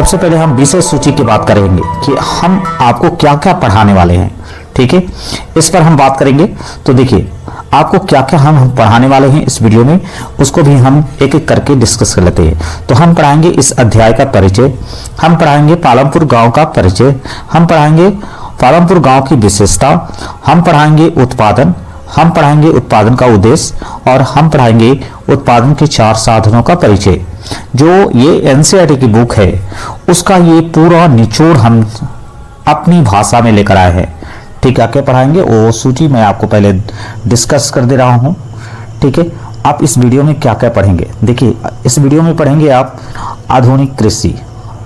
सबसे पहले हम विषय सूची की बात करेंगे कि हम आपको क्या क्या पढ़ाने वाले हैं। ठीक है, इस पर हम बात करेंगे। तो देखिए आपको क्या क्या हम पढ़ाने वाले हैं इस वीडियो में, उसको भी हम एक एक करके डिस्कस कर लेते हैं। तो हम पढ़ाएंगे इस अध्याय का परिचय, हम पढ़ाएंगे पालमपुर गांव का परिचय, हम पढ़ाएंगे पालमपुर गांव की विशेषता, हम पढ़ाएंगे उत्पादन, हम पढ़ाएंगे उत्पादन का उद्देश्य और हम पढ़ाएंगे उत्पादन के 4 साधनों का परिचय। जो ये एनसीईआरटी की बुक है उसका ये पूरा निचोड़ हम अपनी भाषा में लेकर आए हैं। ठीक है, क्या पढ़ाएंगे वो सूची मैं आपको पहले डिस्कस कर दे रहा हूँ। ठीक है, आप इस वीडियो में क्या क्या पढ़ेंगे, देखिए इस वीडियो में पढ़ेंगे आप आधुनिक कृषि,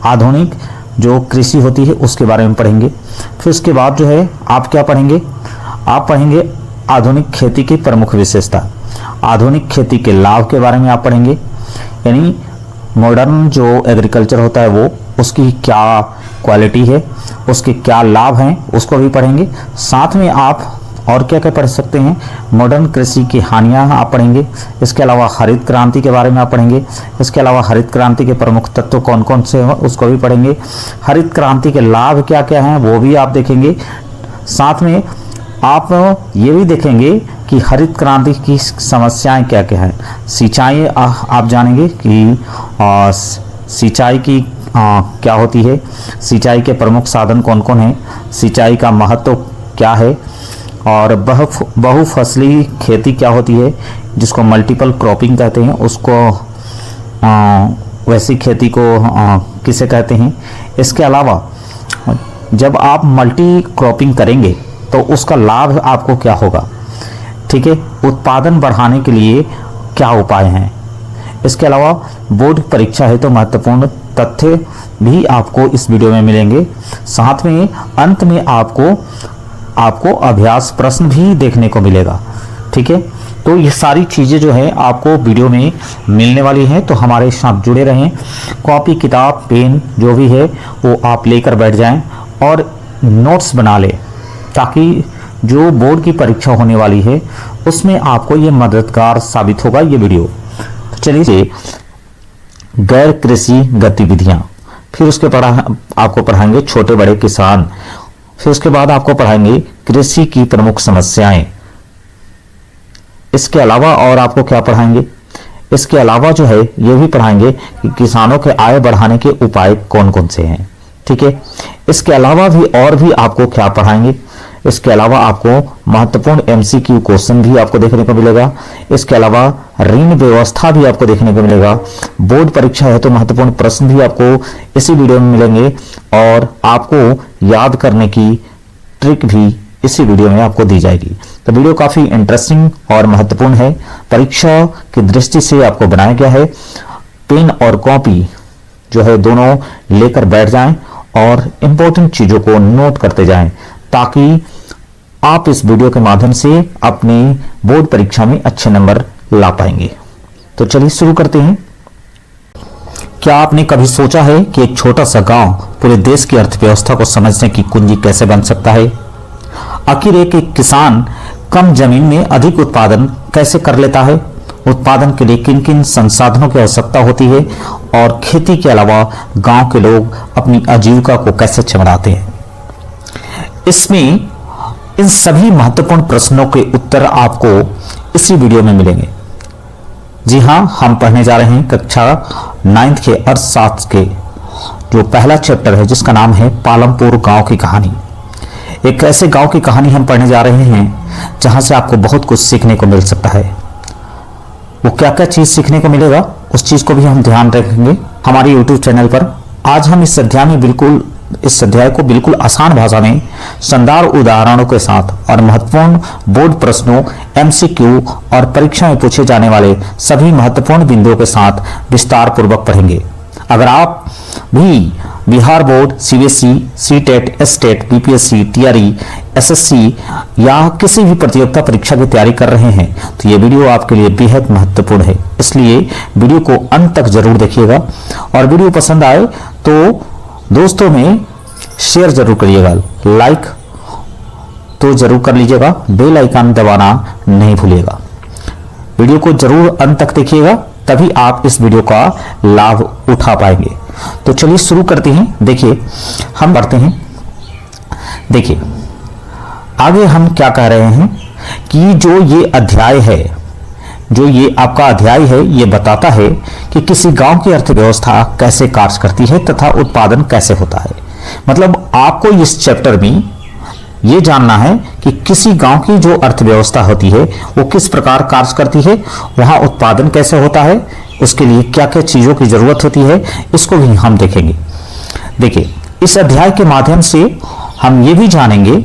आधुनिक जो कृषि होती है उसके बारे में पढ़ेंगे। फिर उसके बाद जो है आप क्या पढ़ेंगे, आप पढ़ेंगे आधुनिक खेती की प्रमुख विशेषता, आधुनिक खेती के लाभ के बारे में आप पढ़ेंगे, यानी मॉडर्न जो एग्रीकल्चर होता है वो उसकी क्या क्वालिटी है, उसके क्या लाभ हैं उसको भी पढ़ेंगे। साथ में आप और क्या क्या पढ़ सकते हैं, मॉडर्न कृषि की हानियां आप पढ़ेंगे। इसके अलावा हरित क्रांति के बारे में आप पढ़ेंगे। इसके अलावा हरित क्रांति के प्रमुख तत्व कौन कौन से हैं उसको भी पढ़ेंगे। हरित क्रांति के लाभ क्या क्या हैं वो भी आप देखेंगे। साथ में आप ये भी देखेंगे कि हरित क्रांति की समस्याएं क्या क्या हैं। सिंचाई आप जानेंगे कि सिंचाई की क्या होती है, सिंचाई के प्रमुख साधन कौन कौन हैं, सिंचाई का महत्व क्या है, और बहुफसली खेती क्या होती है जिसको मल्टीपल क्रॉपिंग कहते हैं, उसको वैसी खेती को किसे कहते हैं। इसके अलावा जब आप मल्टी क्रॉपिंग करेंगे तो उसका लाभ आपको क्या होगा। ठीक है, उत्पादन बढ़ाने के लिए क्या उपाय हैं। इसके अलावा बोर्ड परीक्षा है तो महत्वपूर्ण तथ्य भी आपको इस वीडियो में मिलेंगे। साथ में अंत में आपको अभ्यास प्रश्न भी देखने को मिलेगा। ठीक है, तो ये सारी चीज़ें जो है आपको वीडियो में मिलने वाली हैं, तो हमारे साथ जुड़े रहें। कॉपी किताब पेन जो भी है वो आप लेकर बैठ जाएं और नोट्स बना लें, ताकि जो बोर्ड की परीक्षा होने वाली है उसमें आपको ये मददगार साबित होगा ये वीडियो। तो चलिए, गैर कृषि गतिविधियां, फिर उसके आपको पढ़ाएंगे छोटे बड़े किसान, फिर उसके बाद आपको पढ़ाएंगे कृषि की प्रमुख समस्याएं। इसके अलावा और आपको क्या पढ़ाएंगे, इसके अलावा जो है ये भी पढ़ाएंगे कि किसानों के आय बढ़ाने के उपाय कौन कौन से हैं। ठीक है, इसके अलावा भी और भी आपको क्या पढ़ाएंगे, इसके अलावा आपको महत्वपूर्ण एमसीक्यू क्वेश्चन भी आपको देखने को मिलेगा। इसके अलावा ऋण व्यवस्था भी आपको देखने को मिलेगा। बोर्ड परीक्षा है तो महत्वपूर्ण प्रश्न भी आपको इसी वीडियो में मिलेंगे और आपको याद करने की ट्रिक भी इसी वीडियो में आपको दी जाएगी। तो वीडियो काफी इंटरेस्टिंग और महत्वपूर्ण है, परीक्षा की दृष्टि से आपको बनाया गया है। पेन और कॉपी जो है दोनों लेकर बैठ जाएं और इंपॉर्टेंट चीजों को नोट करते जाएं, ताकि आप इस वीडियो के माध्यम से अपनी बोर्ड परीक्षा में अच्छे नंबर ला पाएंगे। तो चलिए शुरू करते हैं। क्या आपने कभी सोचा है कि एक छोटा सा गांव पूरे देश की अर्थव्यवस्था को समझने की कुंजी कैसे बन सकता है। आखिर एक किसान कम जमीन में अधिक उत्पादन कैसे कर लेता है, उत्पादन के लिए किन किन संसाधनों की आवश्यकता होती है और खेती के अलावा गांव के लोग अपनी आजीविका को कैसे चमड़ाते हैं। इसमें इन सभी महत्वपूर्ण प्रश्नों के उत्तर आपको इसी वीडियो में मिलेंगे। जी हां, हम पढ़ने जा रहे हैं कक्षा 9th के अर्थशास्त्र के जो पहला चैप्टर है जिसका नाम है पालमपुर गांव की कहानी। एक ऐसे गांव की कहानी हम पढ़ने जा रहे हैं जहां से आपको बहुत कुछ सीखने को मिल सकता है। वो क्या क्या चीज सीखने को मिलेगा उस चीज को भी हम ध्यान रखेंगे हमारे YouTube चैनल पर। आज हम इस अध्याय को बिल्कुल आसान भाषा में शानदार उदाहरणों के साथ और महत्वपूर्ण बोर्ड प्रश्नों, एमसीक्यू और परीक्षा में पूछे जाने वाले सभी महत्वपूर्ण बिंदुओं के साथ विस्तार पूर्वक पढ़ेंगे। अगर आप भी Bihar board, CBSE, CTET, STET, BPSC, TRE, SSC या किसी भी प्रतियोगिता परीक्षा की तैयारी कर रहे हैं तो ये वीडियो आपके लिए बेहद महत्वपूर्ण है। इसलिए वीडियो को अंत तक जरूर देखिएगा और वीडियो पसंद आए तो दोस्तों में शेयर जरूर करिएगा, लाइक तो जरूर कर लीजिएगा, बेल आइकन दबाना नहीं भूलिएगा। वीडियो को जरूर अंत तक देखिएगा, तभी आप इस वीडियो का लाभ उठा पाएंगे। तो चलिए शुरू करते हैं। देखिए हम बढ़ते हैं। देखिए आगे हम क्या कह रहे हैं कि जो ये अध्याय है, जो ये आपका अध्याय है, ये बताता है कि किसी गांव की अर्थव्यवस्था कैसे कार्य करती है तथा उत्पादन कैसे होता है। मतलब आपको इस चैप्टर में ये जानना है कि किसी गांव की जो अर्थव्यवस्था होती है वो किस प्रकार कार्य करती है, वहां उत्पादन कैसे होता है, उसके लिए क्या क्या चीजों की जरूरत होती है, इसको भी हम देखेंगे। देखिए इस अध्याय के माध्यम से हम ये भी जानेंगे,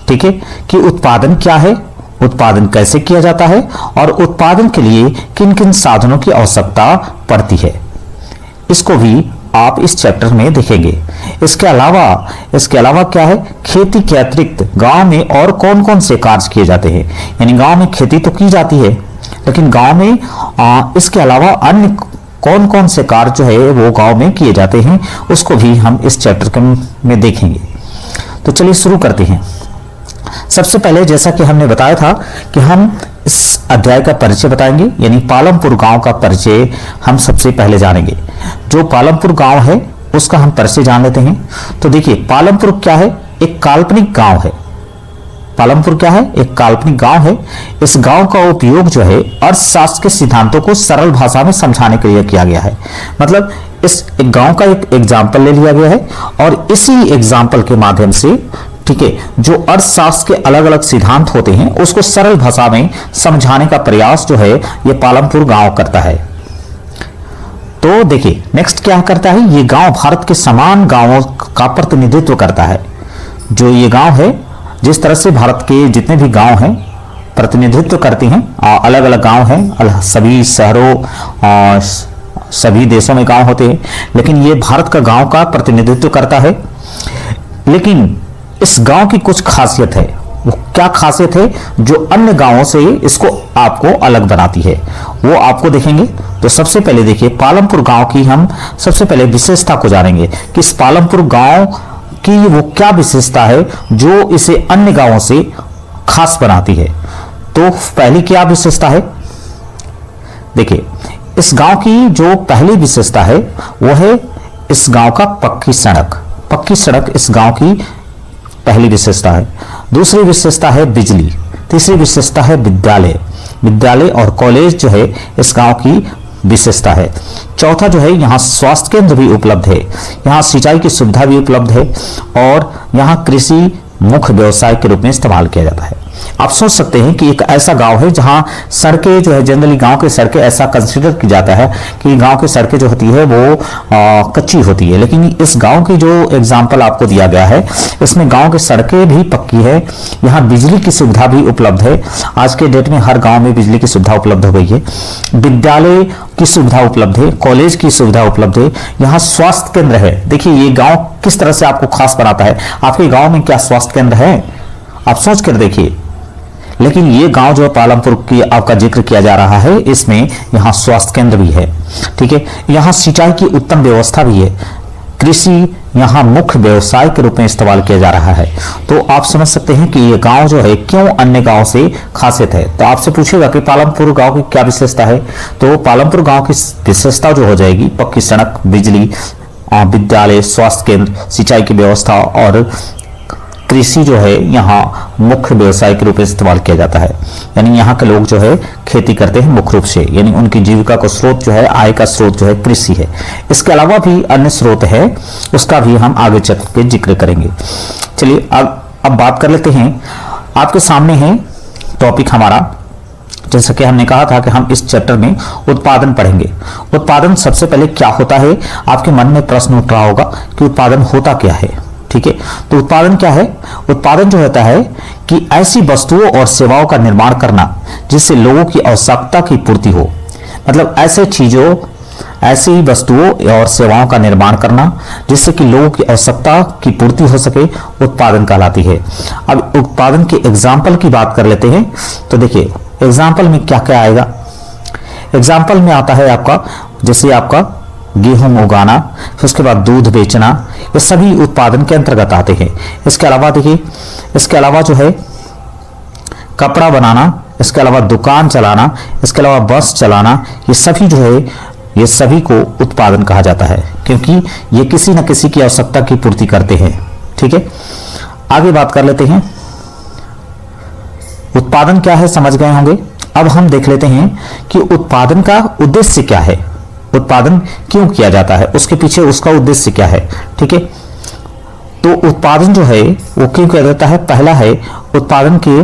ठीक है, कि उत्पादन क्या है, उत्पादन कैसे किया जाता है और उत्पादन के लिए किन किन साधनों की आवश्यकता पड़ती है, इसको भी आप इस चैप्टर में देखेंगे। इसके अलावा क्या है, खेती के अतिरिक्त गांव में और कौन कौन से कार्य किए जाते हैं। यानी गांव में खेती तो की जाती है, लेकिन गांव में इसके अलावा अन्य कौन कौन से कार्य जो है वो गांव में किए जाते हैं, उसको भी हम इस चैप्टर में देखेंगे। तो चलिए शुरू करते हैं। सबसे पहले जैसा कि हमने बताया था कि हम इस अध्याय का परिचय बताएंगे, यानी पालमपुर गांव का परिचय हम सबसे पहले जानेंगे। जो पालमपुर गांव है उसका हम परिचय जान लेते हैं। तो देखिए पालमपुर क्या है, एक काल्पनिक गांव है। पालमपुर क्या है, एक काल्पनिक गांव है। इस गांव का उपयोग जो है अर्थशास्त्र के सिद्धांतों को सरल भाषा में समझाने के लिए किया गया है। मतलब इस गांव का एक एग्जाम्पल ले लिया गया है और इसी एग्जाम्पल के माध्यम से, ठीक है, जो अर्थशास्त्र के अलग अलग सिद्धांत होते हैं उसको सरल भाषा में समझाने का प्रयास जो है ये पालमपुर गांव करता है। तो देखिए नेक्स्ट क्या करता है, ये गांव भारत के समान गांवों का प्रतिनिधित्व करता है। जो ये गांव है, जिस तरह से भारत के जितने भी गांव हैं प्रतिनिधित्व करते हैं, अलग अलग गांव हैं, सभी शहरों सभी देशों में गांव होते हैं, लेकिन ये भारत का गांव का प्रतिनिधित्व करता है। लेकिन इस गांव की कुछ खासियत है। वो क्या खासियत है जो अन्य गांवों से इसको आपको अलग बनाती है, वो आपको देखेंगे। तो सबसे पहले देखिए पालमपुर गांव की हम सबसे पहले विशेषता को जानेंगे कि इस पालमपुर गांव की वो क्या विशेषता है जो इसे अन्य गांवों से खास बनाती है। तो पहली क्या विशेषता है, देखिए इस गांव की जो पहली विशेषता है वो है इस गांव का पक्की सड़क। पक्की सड़क इस गांव की पहली विशेषता है। दूसरी विशेषता है बिजली। तीसरी विशेषता है विद्यालय और कॉलेज जो है इस गांव की विशेषता है। चौथा जो है यहाँ स्वास्थ्य केंद्र भी उपलब्ध है, यहाँ सिंचाई की सुविधा भी उपलब्ध है और यहाँ कृषि मुख्य व्यवसाय के रूप में इस्तेमाल किया जाता है। आप सोच सकते हैं कि एक ऐसा गांव है जहां सड़कें जो है, जनरली गांव की सड़कें ऐसा कंसीडर की जाता है कि गांव की सड़कें जो होती है वो कच्ची होती है, लेकिन इस गांव की जो एग्जांपल आपको दिया गया है इसमें गांव की सड़कें भी पक्की है, यहाँ बिजली की सुविधा भी उपलब्ध है। आज के डेट में हर गाँव में बिजली की सुविधा उपलब्ध हो गई है, विद्यालय की सुविधा उपलब्ध है, कॉलेज की सुविधा उपलब्ध है, यहाँ स्वास्थ्य केंद्र है। देखिए ये गाँव किस तरह से आपको खास बनाता है। आपके गाँव में क्या स्वास्थ्य केंद्र है, आप सोच कर देखिए। लेकिन ये गांव जो पालमपुर की आपका जिक्र किया जा रहा है इसमें यहाँ स्वास्थ्य केंद्र भी है, ठीक है, यहाँ सिंचाई की उत्तम व्यवस्था भी है, कृषि यहाँ मुख्य व्यवसाय के रूप में इस्तेमाल किया जा रहा है। तो आप समझ सकते हैं कि ये गांव जो है क्यों अन्य गांव से खासियत है। तो आपसे पूछेगा कि पालमपुर गांव की क्या विशेषता है, तो पालमपुर गांव की विशेषता जो हो जाएगी पक्की सड़क, बिजली, विद्यालय, स्वास्थ्य केंद्र, सिंचाई की व्यवस्था और कृषि जो है यहाँ मुख्य व्यवसाय के रूप में इस्तेमाल किया जाता है। यानी यहाँ के लोग जो है खेती करते हैं मुख्य रूप से, यानी उनकी जीविका का स्रोत जो है, आय का स्रोत जो है कृषि है। इसके अलावा भी अन्य स्रोत है, उसका भी हम आगे चल के जिक्र करेंगे। चलिए अब बात कर लेते हैं। आपके सामने है टॉपिक हमारा, जैसा कि हमने कहा था कि हम इस चैप्टर में उत्पादन पढ़ेंगे। उत्पादन सबसे पहले क्या होता है, आपके मन में प्रश्न उठ रहा होगा कि उत्पादन होता क्या है, ठीक है। तो उत्पादन क्या है, उत्पादन जो होता है कि ऐसी वस्तुओं और सेवाओं का निर्माण करना जिससे लोगों की आवश्यकता की पूर्ति हो। मतलब ऐसे चीजों, ऐसी वस्तुओं और सेवाओं का निर्माण करना जिससे कि लोगों की आवश्यकता की पूर्ति हो सके, उत्पादन कहलाती है। अब उत्पादन के एग्जाम्पल की बात कर लेते हैं। तो देखिए एग्जाम्पल में क्या क्या आएगा। एग्जाम्पल में आता है आपका, जैसे आपका गेहूं उगाना, फिर उसके बाद दूध बेचना, ये सभी उत्पादन के अंतर्गत आते हैं। इसके अलावा देखिए, इसके अलावा जो है कपड़ा बनाना, इसके अलावा दुकान चलाना, इसके अलावा बस चलाना, ये सभी जो है ये सभी को उत्पादन कहा जाता है, क्योंकि ये किसी न किसी की आवश्यकता की पूर्ति करते हैं। ठीक है, आगे बात कर लेते हैं। उत्पादन क्या है समझ गए होंगे। अब हम देख लेते हैं कि उत्पादन का उद्देश्य क्या है, उत्पादन क्यों किया जाता है, उसके पीछे उसका उद्देश्य क्या है। ठीक है, तो उत्पादन जो है वो क्यों किया जाता है। पहला है उत्पादन के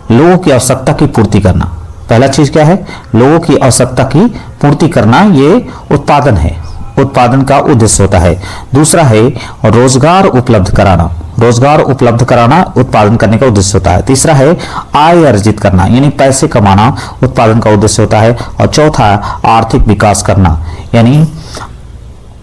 लोगों की आवश्यकता की पूर्ति करना। पहला चीज क्या है, लोगों की आवश्यकता की पूर्ति करना, ये उत्पादन है, उत्पादन का उद्देश्य होता है। दूसरा है रोजगार उपलब्ध कराना, रोजगार उपलब्ध कराना उत्पादन करने का उद्देश्य होता है। तीसरा है आय अर्जित करना, यानी पैसे कमाना उत्पादन का उद्देश्य होता है। और चौथा आर्थिक विकास करना, यानी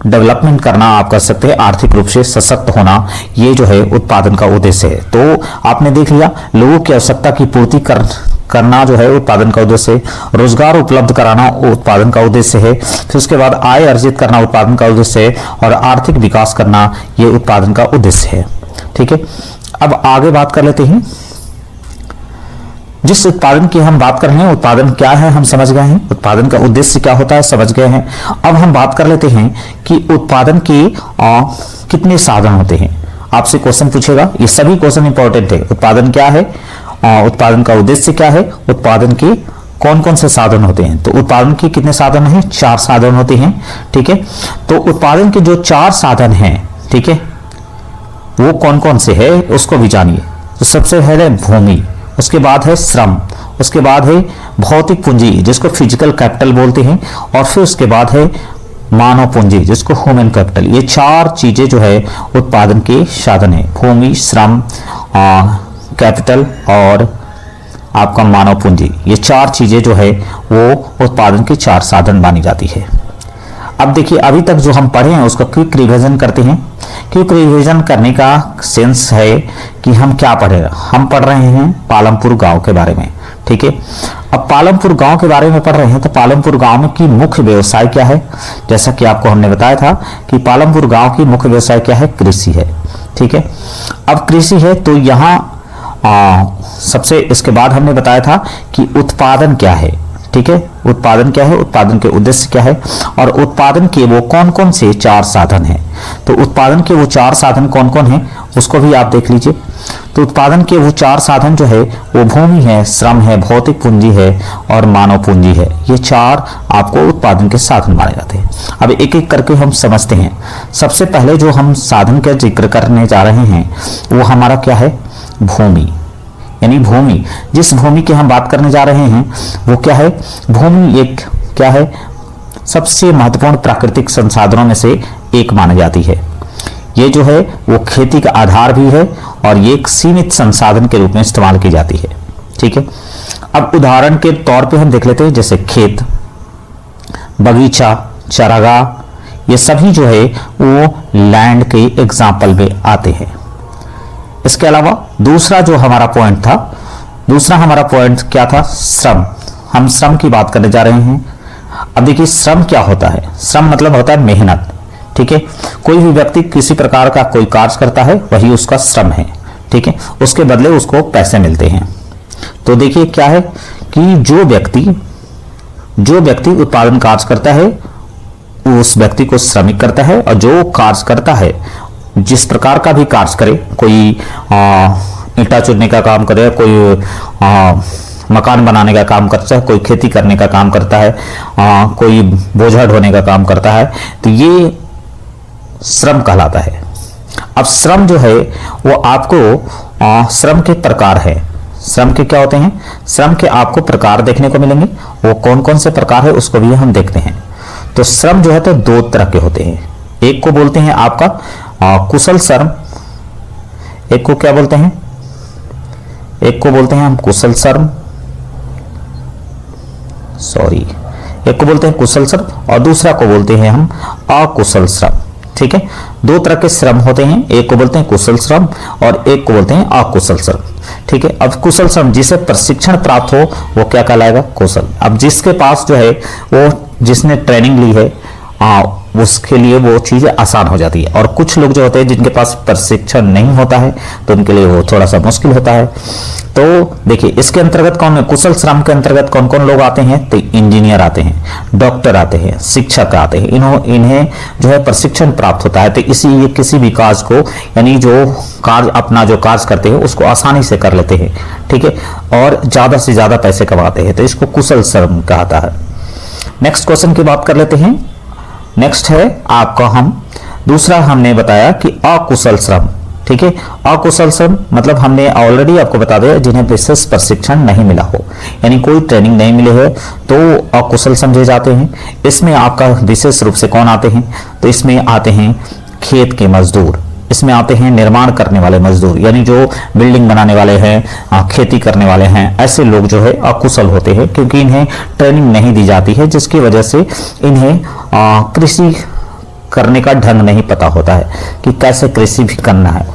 डेवलपमेंट करना, आप कर सकते हैं आर्थिक रूप से सशक्त होना, ये जो है उत्पादन का उद्देश्य है। तो आपने देख लिया, लोगों की आवश्यकता की पूर्ति करना जो है उत्पादन का उद्देश्य है, रोजगार उपलब्ध कराना उत्पादन का उद्देश्य है, फिर उसके बाद आय अर्जित करना उत्पादन का उद्देश्य है, और आर्थिक विकास करना ये उत्पादन का उद्देश्य है। ठीक है, अब आगे बात कर लेते हैं। जिस उत्पादन की हम बात कर रहे हैं, उत्पादन क्या है हम समझ गए हैं, उत्पादन का उद्देश्य क्या होता है समझ गए हैं। अब हम बात कर लेते हैं कि उत्पादन के कितने साधन होते हैं। आपसे क्वेश्चन पूछेगा, ये सभी क्वेश्चन इंपॉर्टेंट है। उत्पादन क्या है, उत्पादन का उद्देश्य क्या है, उत्पादन के कौन कौन से साधन होते हैं। तो उत्पादन के कितने साधन हैं, 4 साधन होते हैं। ठीक है, तो उत्पादन के जो 4 साधन हैं, ठीक है, वो कौन कौन से है उसको भी जानिए। तो सबसे पहले भूमि, उसके बाद है श्रम, उसके बाद है भौतिक पूंजी जिसको फिजिकल कैपिटल बोलते हैं, और फिर उसके बाद है मानव पूंजी जिसको ह्यूमन कैपिटल। ये 4 चीजें जो है उत्पादन के साधन है, भूमि, श्रम, कैपिटल और आपका मानव पूंजी। ये 4 चीजें जो है वो उत्पादन के 4 साधन मानी जाती है। अब देखिए, अभी तक जो हम पढ़े हैं उसका क्विक रिवीजन करते हैं। क्विक रिवीजन करने का सेंस है कि हम क्या पढ़ रहे हैं। हम पढ़ रहे हैं पालमपुर गांव के बारे में। ठीक है, अब पालमपुर गांव के बारे में पढ़ रहे हैं, तो पालमपुर गांव में की मुख्य व्यवसाय क्या है। जैसा कि आपको हमने बताया था कि पालमपुर गांव की मुख्य व्यवसाय क्या है, कृषि है। ठीक है, अब कृषि है तो यहाँ सबसे इसके बाद हमने बताया था कि उत्पादन क्या है। ठीक है, उत्पादन क्या है, उत्पादन के उद्देश्य क्या है, और उत्पादन के वो कौन कौन से 4 साधन हैं। तो उत्पादन के वो 4 साधन कौन कौन हैं उसको भी आप देख लीजिए। तो उत्पादन के वो 4 साधन जो है वो भूमि है, श्रम है, भौतिक पूंजी है और मानव पूंजी है। ये 4 आपको उत्पादन के साधन माने जाते हैं। अब एक एक करके हम समझते हैं। सबसे पहले जो हम साधन का जिक्र करने जा रहे हैं वो हमारा क्या है, भूमि, यानी भूमि। जिस भूमि की हम बात करने जा रहे हैं वो क्या है, भूमि एक क्या है, सबसे महत्वपूर्ण प्राकृतिक संसाधनों में से एक मानी जाती है। ये जो है वो खेती का आधार भी है और ये एक सीमित संसाधन के रूप में इस्तेमाल की जाती है। ठीक है, अब उदाहरण के तौर पे हम देख लेते हैं, जैसे खेत, बगीचा, चारागाह, ये सभी जो है वो लैंड के एग्जाम्पल में आते हैं। इसके अलावा दूसरा जो हमारा पॉइंट था, दूसरा हमारा पॉइंट क्या था, श्रम। हम श्रम की बात करने जा रहे हैं। अब देखिए, श्रम क्या होता है। श्रम मतलब होता है मेहनत। ठीक है, कोई भी व्यक्ति किसी प्रकार का कोई कार्य करता है वही उसका श्रम है। ठीक है, उसके बदले उसको पैसे मिलते हैं। तो देखिए क्या है कि जो व्यक्ति उत्पादन कार्य करता है उस व्यक्ति को श्रमिक करता है, और जो कार्य करता है, जिस प्रकार का भी कार्य करे, कोई ईंटा चुनने का काम करे, कोई मकान बनाने का काम करता है, कोई खेती करने का काम करता है, कोई बोझा ढोने का काम करता है, तो ये श्रम कहलाता है। अब श्रम जो है वो आपको श्रम के प्रकार है। श्रम के क्या होते हैं, श्रम के आपको प्रकार देखने को मिलेंगे। वो कौन कौन से प्रकार है उसको भी हम देखते हैं। तो श्रम जो है तो 2 तरह के होते हैं। एक को बोलते हैं आपका कुशल श्रम, एक को क्या बोलते हैं, एक को बोलते हैं हम कुशल श्रम, एक को बोलते हैं कुशल श्रम और दूसरा को बोलते हैं हम अकुशल श्रम। ठीक है, 2 तरह के श्रम होते हैं, एक को बोलते हैं कुशल श्रम और एक को बोलते हैं अकुशल श्रम। ठीक है, अब कुशल श्रम जिसे प्रशिक्षण प्राप्त हो वो क्या कहलाएगा, कुशल। अब जिसके पास जो है वो जिसने ट्रेनिंग ली है उसके लिए वो चीज़ आसान हो जाती है। और कुछ लोग जो होते हैं जिनके पास प्रशिक्षण नहीं होता है तो उनके लिए वो थोड़ा सा मुश्किल होता है। तो देखिए इसके अंतर्गत कौन, कुशल श्रम के अंतर्गत कौन कौन लोग आते हैं, तो इंजीनियर आते हैं, डॉक्टर आते हैं, शिक्षक आते हैं, इन्हें जो है प्रशिक्षण प्राप्त होता है। तो इसी ये किसी भी कार्य को, यानी जो कार्य अपना जो कार्य करते हैं उसको आसानी से कर लेते हैं, ठीक है, और ज्यादा से ज्यादा पैसे कमाते हैं, तो इसको कुशल श्रम कहता है। नेक्स्ट क्वेश्चन की बात कर लेते हैं। नेक्स्ट है आपका, हम दूसरा हमने बताया कि अकुशल श्रम, ठीक है। अकुशल श्रम मतलब हमने ऑलरेडी आपको बता दिया जिन्हें विशेष प्रशिक्षण नहीं मिला हो, यानी कोई ट्रेनिंग नहीं मिले है तो अकुशल समझे जाते हैं। इसमें आपका विशेष रूप से कौन आते हैं, तो इसमें आते हैं खेत के मजदूर, इसमें आते हैं निर्माण करने वाले मजदूर, यानी जो बिल्डिंग बनाने वाले हैं, खेती करने वाले हैं, ऐसे लोग जो है अकुशल होते हैं क्योंकि इन्हें ट्रेनिंग नहीं दी जाती है, जिसकी वजह से इन्हें कृषि करने का ढंग नहीं पता होता है कि कैसे कृषि भी करना है।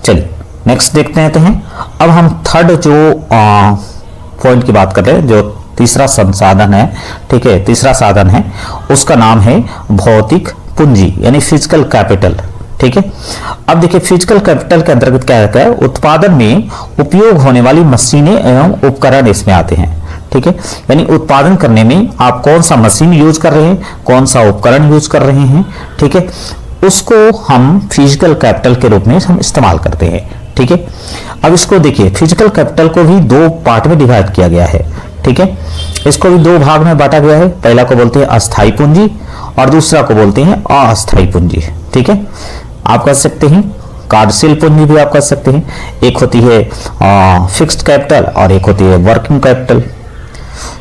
चलिए नेक्स्ट देखते हैं। अब हम थर्ड जो पॉइंट की बात कर रहे हैं, जो तीसरा संसाधन है, ठीक है, तीसरा साधन है, उसका नाम है भौतिक पूंजी यानी फिजिकल कैपिटल, ठीक है। अब देखिए फिजिकल कैपिटल के अंतर्गत क्या रहता है, उत्पादन में उपयोग होने वाली मशीनें एवं उपकरण इसमें आते हैं, ठीक है, यानी उत्पादन करने में आप कौन सा मशीन यूज कर रहे हैं, कौन सा उपकरण यूज कर रहे हैं, ठीक है, उसको हम फिजिकल कैपिटल के रूप में हम इस्तेमाल करते हैं, ठीक है। अब इसको देखिए फिजिकल कैपिटल को भी दो पार्ट में डिवाइड किया गया है, ठीक है, इसको भी दो भाग में बांटा गया है। पहला को बोलते हैं अस्थायी पूंजी और दूसरा को बोलते हैं अस्थायी पूंजी, ठीक है। आप कह सकते हैं कार्यशील पूंजी भी आप कह सकते हैं। एक होती है फिक्स्ड कैपिटल और एक होती है वर्किंग कैपिटल।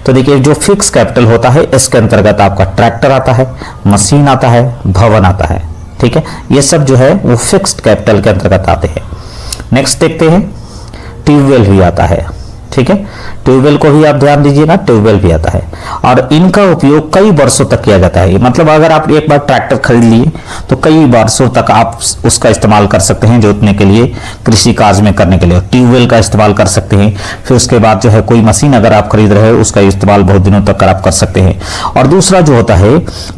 तो देखिए जो फिक्स कैपिटल होता है इसके अंतर्गत आपका ट्रैक्टर आता है, मशीन आता है, भवन आता है, ठीक है, ये सब जो है वो फिक्स्ड कैपिटल के अंतर्गत आते हैं। नेक्स्ट देखते हैं ट्यूबवेल भी आता है, ठीक है, ट्यूबवेल को भी आप ध्यान दीजिएगा, ट्यूबवेल भी आता है और इनका उपयोग कई वर्षों तक किया जाता है। मतलब अगर आप एक बार ट्रैक्टर खरीद लिए तो कई वर्षों तक आप उसका इस्तेमाल कर सकते हैं जोतने के लिए, कृषि कार्य में करने के लिए ट्यूबवेल का इस्तेमाल कर सकते हैं। फिर उसके बाद जो है कोई मशीन अगर आप खरीद रहे हो उसका इस्तेमाल बहुत दिनों तक आप कर सकते हैं। और दूसरा जो होता है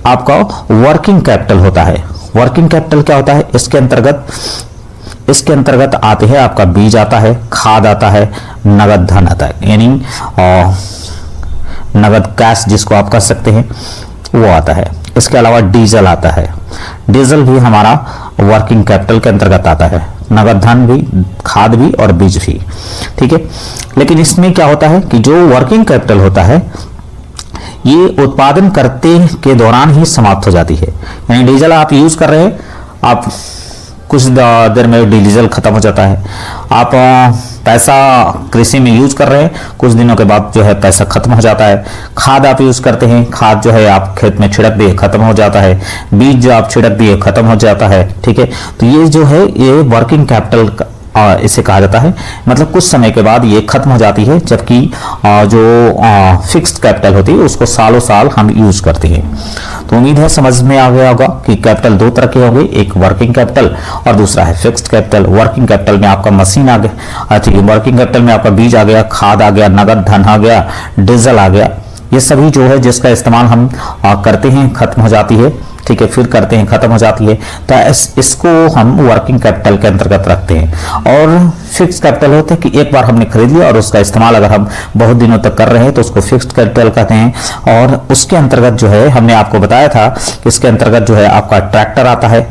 आपका वर्किंग कैपिटल होता है। वर्किंग कैपिटल क्या होता है, इसके अंतर्गत आते हैं आपका बीज आता है, खाद आता है, नगद धन आता है, यानी नगद कैश जिसको आप कह सकते हैं वो आता है। इसके अलावा डीजल आता है, डीजल भी हमारा वर्किंग कैपिटल के अंतर्गत आता है, नगद धन भी, खाद भी और बीज भी, ठीक है। लेकिन इसमें क्या होता है कि जो वर्किंग कैपिटल होता है ये उत्पादन करते के दौरान ही समाप्त हो जाती है। यानी डीजल आप यूज कर रहे हैं, आप कुछ देर में डीजल खत्म हो जाता है, आप पैसा कृषि में यूज कर रहे हैं, कुछ दिनों के बाद जो है पैसा खत्म हो जाता है। खाद आप यूज करते हैं, खाद जो है आप खेत में छिड़क दिए खत्म हो जाता है, बीज जो आप छिड़क दिए खत्म हो जाता है, ठीक है। तो ये जो है ये वर्किंग कैपिटल इसे कहा जाता है, मतलब कुछ समय के बाद ये खत्म हो जाती है, जबकि जो फिक्स्ड कैपिटल होती है उसको सालों साल हम यूज करते हैं। तो उम्मीद है समझ में आ गया होगा कि कैपिटल दो तरह के होंगे, एक वर्किंग कैपिटल और दूसरा है फिक्स्ड कैपिटल। वर्किंग कैपिटल में आपका मशीन आ गया, ठीक है, वर्किंग कैपिटल में आपका बीज आ गया, खाद आ गया, नगद धन आ गया, डीजल आ गया, ये सभी जो है जिसका इस्तेमाल हम करते हैं खत्म हो जाती है, ठीक है, फिर करते हैं खत्म हो जाती है, तो इसको हम वर्किंग कैपिटल के अंतर्गत रखते हैं। और फिक्स्ड कैपिटल होता है कि एक बार हमने खरीद लिया और उसका इस्तेमाल अगर हम बहुत दिनों तक कर रहे हैं तो उसको फिक्स्ड कैपिटल कहते हैं। और उसके अंतर्गत जो है हमने आपको बताया था कि इसके अंतर्गत जो है आपका ट्रैक्टर आता है,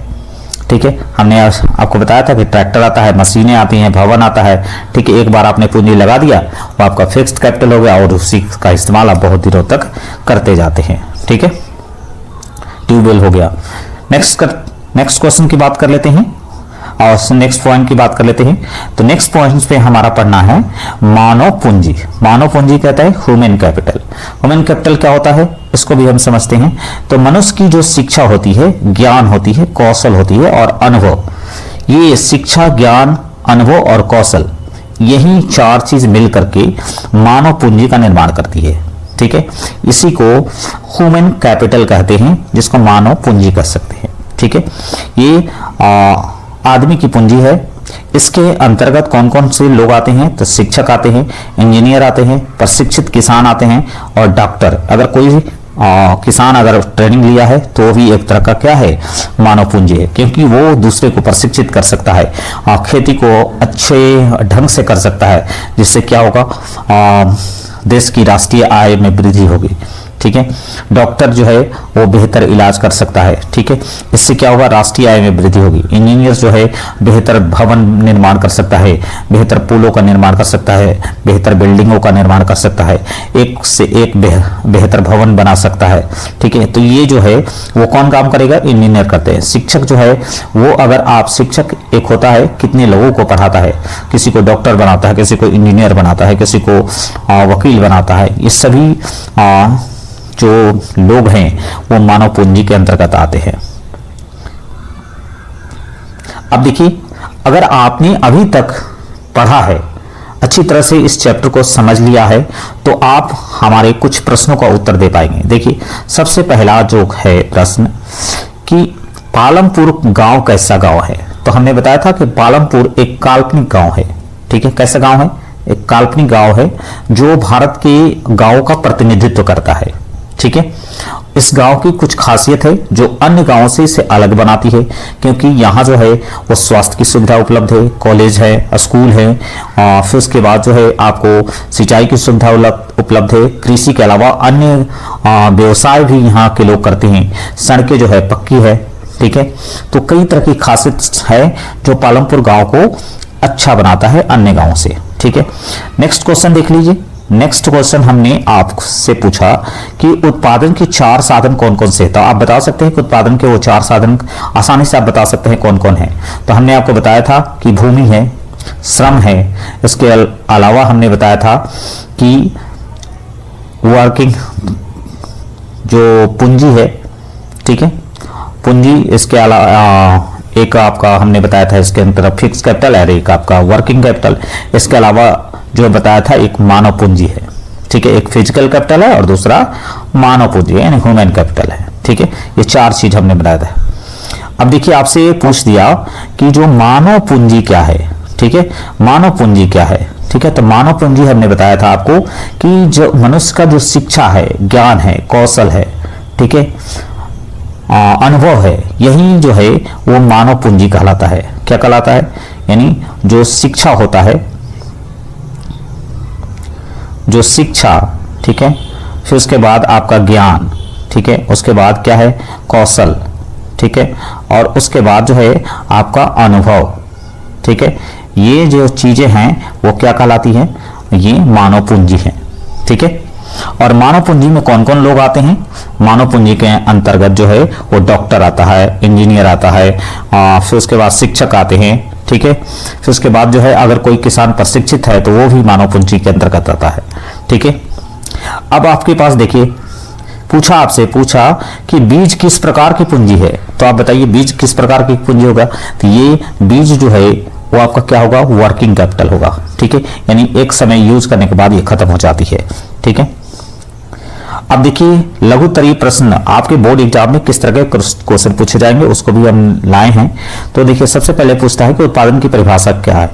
ठीक है, हमने आपको बताया था कि ट्रैक्टर आता है, मशीनें आती हैं, भवन आता है, ठीक है। एक बार आपने पूंजी लगा दिया वो आपका फिक्स्ड कैपिटल हो गया और उसी का इस्तेमाल आप बहुत दिनों तक करते जाते हैं, ठीक है। ट्यूबवेल हो गया। नेक्स्ट क्वेश्चन की बात कर लेते हैं और नेक्स्ट पॉइंट की बात कर लेते हैं। तो नेक्स्ट पॉइंट पे हमारा पढ़ना है मानव पूंजी। मानव पूंजी कहता है ह्यूमन कैपिटल। ह्यूमन कैपिटल क्या होता है इसको भी हम समझते हैं। तो मनुष्य की जो शिक्षा होती है, ज्ञान होती है, कौशल होती है और अनुभव, ये शिक्षा, ज्ञान, अनुभव और कौशल, यही चार चीज मिल करके मानव पूंजी का निर्माण करती है, ठीक है। इसी को ह्यूमन कैपिटल कहते हैं, जिसको मानव पूंजी कह सकते हैं, ठीक है। ये आदमी की पूंजी है। इसके अंतर्गत कौन कौन से लोग आते हैं, तो शिक्षक आते हैं, इंजीनियर आते हैं, प्रशिक्षित किसान आते हैं और डॉक्टर। अगर कोई किसान अगर ट्रेनिंग लिया है तो भी एक तरह का क्या है, मानव पूंजी है, क्योंकि वो दूसरे को प्रशिक्षित कर सकता है, खेती को अच्छे ढंग से कर सकता है, जिससे क्या होगा, देश की राष्ट्रीय आय में वृद्धि होगी। ठीक है, डॉक्टर जो है वो बेहतर इलाज कर सकता है। ठीक है, इससे क्या होगा, राष्ट्रीय आय में वृद्धि होगी। इंजीनियर जो है बेहतर भवन निर्माण कर सकता है, बेहतर पुलों का निर्माण कर सकता है, बेहतर बिल्डिंगों का निर्माण कर सकता है, एक से एक बेहतर भवन बना सकता है। ठीक है, तो ये जो है वो कौन काम करेगा, इंजीनियर करते हैं। शिक्षक जो है वो, अगर आप शिक्षक एक होता है कितने लोगों को पढ़ाता है, किसी को डॉक्टर बनाता है, किसी को इंजीनियर बनाता है, किसी को वकील बनाता है। ये सभी जो लोग हैं वो मानव पूंजी के अंतर्गत आते हैं। अब देखिए, अगर आपने अभी तक पढ़ा है, अच्छी तरह से इस चैप्टर को समझ लिया है, तो आप हमारे कुछ प्रश्नों का उत्तर दे पाएंगे। देखिए, सबसे पहला जो है प्रश्न कि पालमपुर गांव कैसा गांव है, तो हमने बताया था कि पालमपुर एक काल्पनिक गांव है। ठीक है, कैसा गांव है, एक काल्पनिक गांव है जो भारत के गांवों का प्रतिनिधित्व करता है। ठीक है, इस गांव की कुछ खासियत है जो अन्य गांवों से इसे अलग बनाती है, क्योंकि यहाँ जो है वो स्वास्थ्य की सुविधा उपलब्ध है, कॉलेज है, स्कूल है, फिर उसके बाद जो है आपको सिंचाई की सुविधा उपलब्ध है। कृषि के अलावा अन्य व्यवसाय भी यहाँ के लोग करते हैं। सड़कें जो है पक्की है। ठीक है, तो कई तरह की खासियत है जो पालमपुर गांव को अच्छा बनाता है अन्य गांवों से। ठीक है, नेक्स्ट क्वेश्चन देख लीजिए। नेक्स्ट क्वेश्चन हमने आपसे पूछा कि उत्पादन के 4 साधन कौन कौन से हैं, तो आप बता सकते हैं कि उत्पादन के वो 4 साधन आसानी से आप बता सकते हैं कौन कौन है। तो हमने आपको बताया था कि भूमि है, श्रम है, इसके अलावा हमने बताया था कि वर्किंग जो पूंजी है। ठीक है, पूंजी, इसके अलावा एक आपका हमने बताया था इसके अंदर फिक्स कैपिटल है, एक आपका वर्किंग कैपिटल। इसके अलावा जो बताया था एक मानव पूंजी है। ठीक है, एक फिजिकल कैपिटल है और दूसरा मानव पूंजी है, यानी ह्यूमन कैपिटल है। ठीक है, ये 4 चीज हमने बताया था। अब देखिए, आपसे पूछ दिया कि जो मानव पूंजी क्या है। ठीक है, मानव पूंजी क्या है। ठीक है, तो मानव पूंजी हमने बताया था आपको कि जो मनुष्य का जो शिक्षा है, ज्ञान है, कौशल है, ठीक है, अनुभव है, यही जो है वो मानव पूंजी कहलाता है। क्या कहलाता है, यानी जो शिक्षा होता है, जो शिक्षा, ठीक है, फिर उसके बाद आपका ज्ञान, ठीक है, उसके बाद क्या है, कौशल, ठीक है, और उसके बाद जो है आपका अनुभव। ठीक है, ये जो चीजें हैं वो क्या कहलाती हैं, ये मानव पूंजी है। ठीक है, और मानव पूंजी में कौन कौन लोग आते हैं, मानव पूंजी के अंतर्गत जो है वो डॉक्टर आता है, इंजीनियर आता है, फिर उसके बाद शिक्षक आते हैं। ठीक है, फिर उसके बाद जो है अगर कोई किसान प्रशिक्षित है तो वो भी मानव पूंजी के अंतर्गत आता है। ठीक है, अब आपके पास देखिए आपसे पूछा कि बीज किस प्रकार की पूंजी है, तो आप बताइए बीज किस प्रकार की पूंजी होगा, तो ये बीज जो है वो आपका क्या होगा, वर्किंग कैपिटल होगा। ठीक है, यानी एक समय यूज करने के बाद ये खत्म हो जाती है। ठीक है, अब देखिए लघुत्तरीय प्रश्न आपके बोर्ड एग्जाम में किस तरह के क्वेश्चन पूछे जाएंगे उसको भी हम लाए हैं। तो देखिए, सबसे पहले पूछता है कि उत्पादन की परिभाषा क्या है।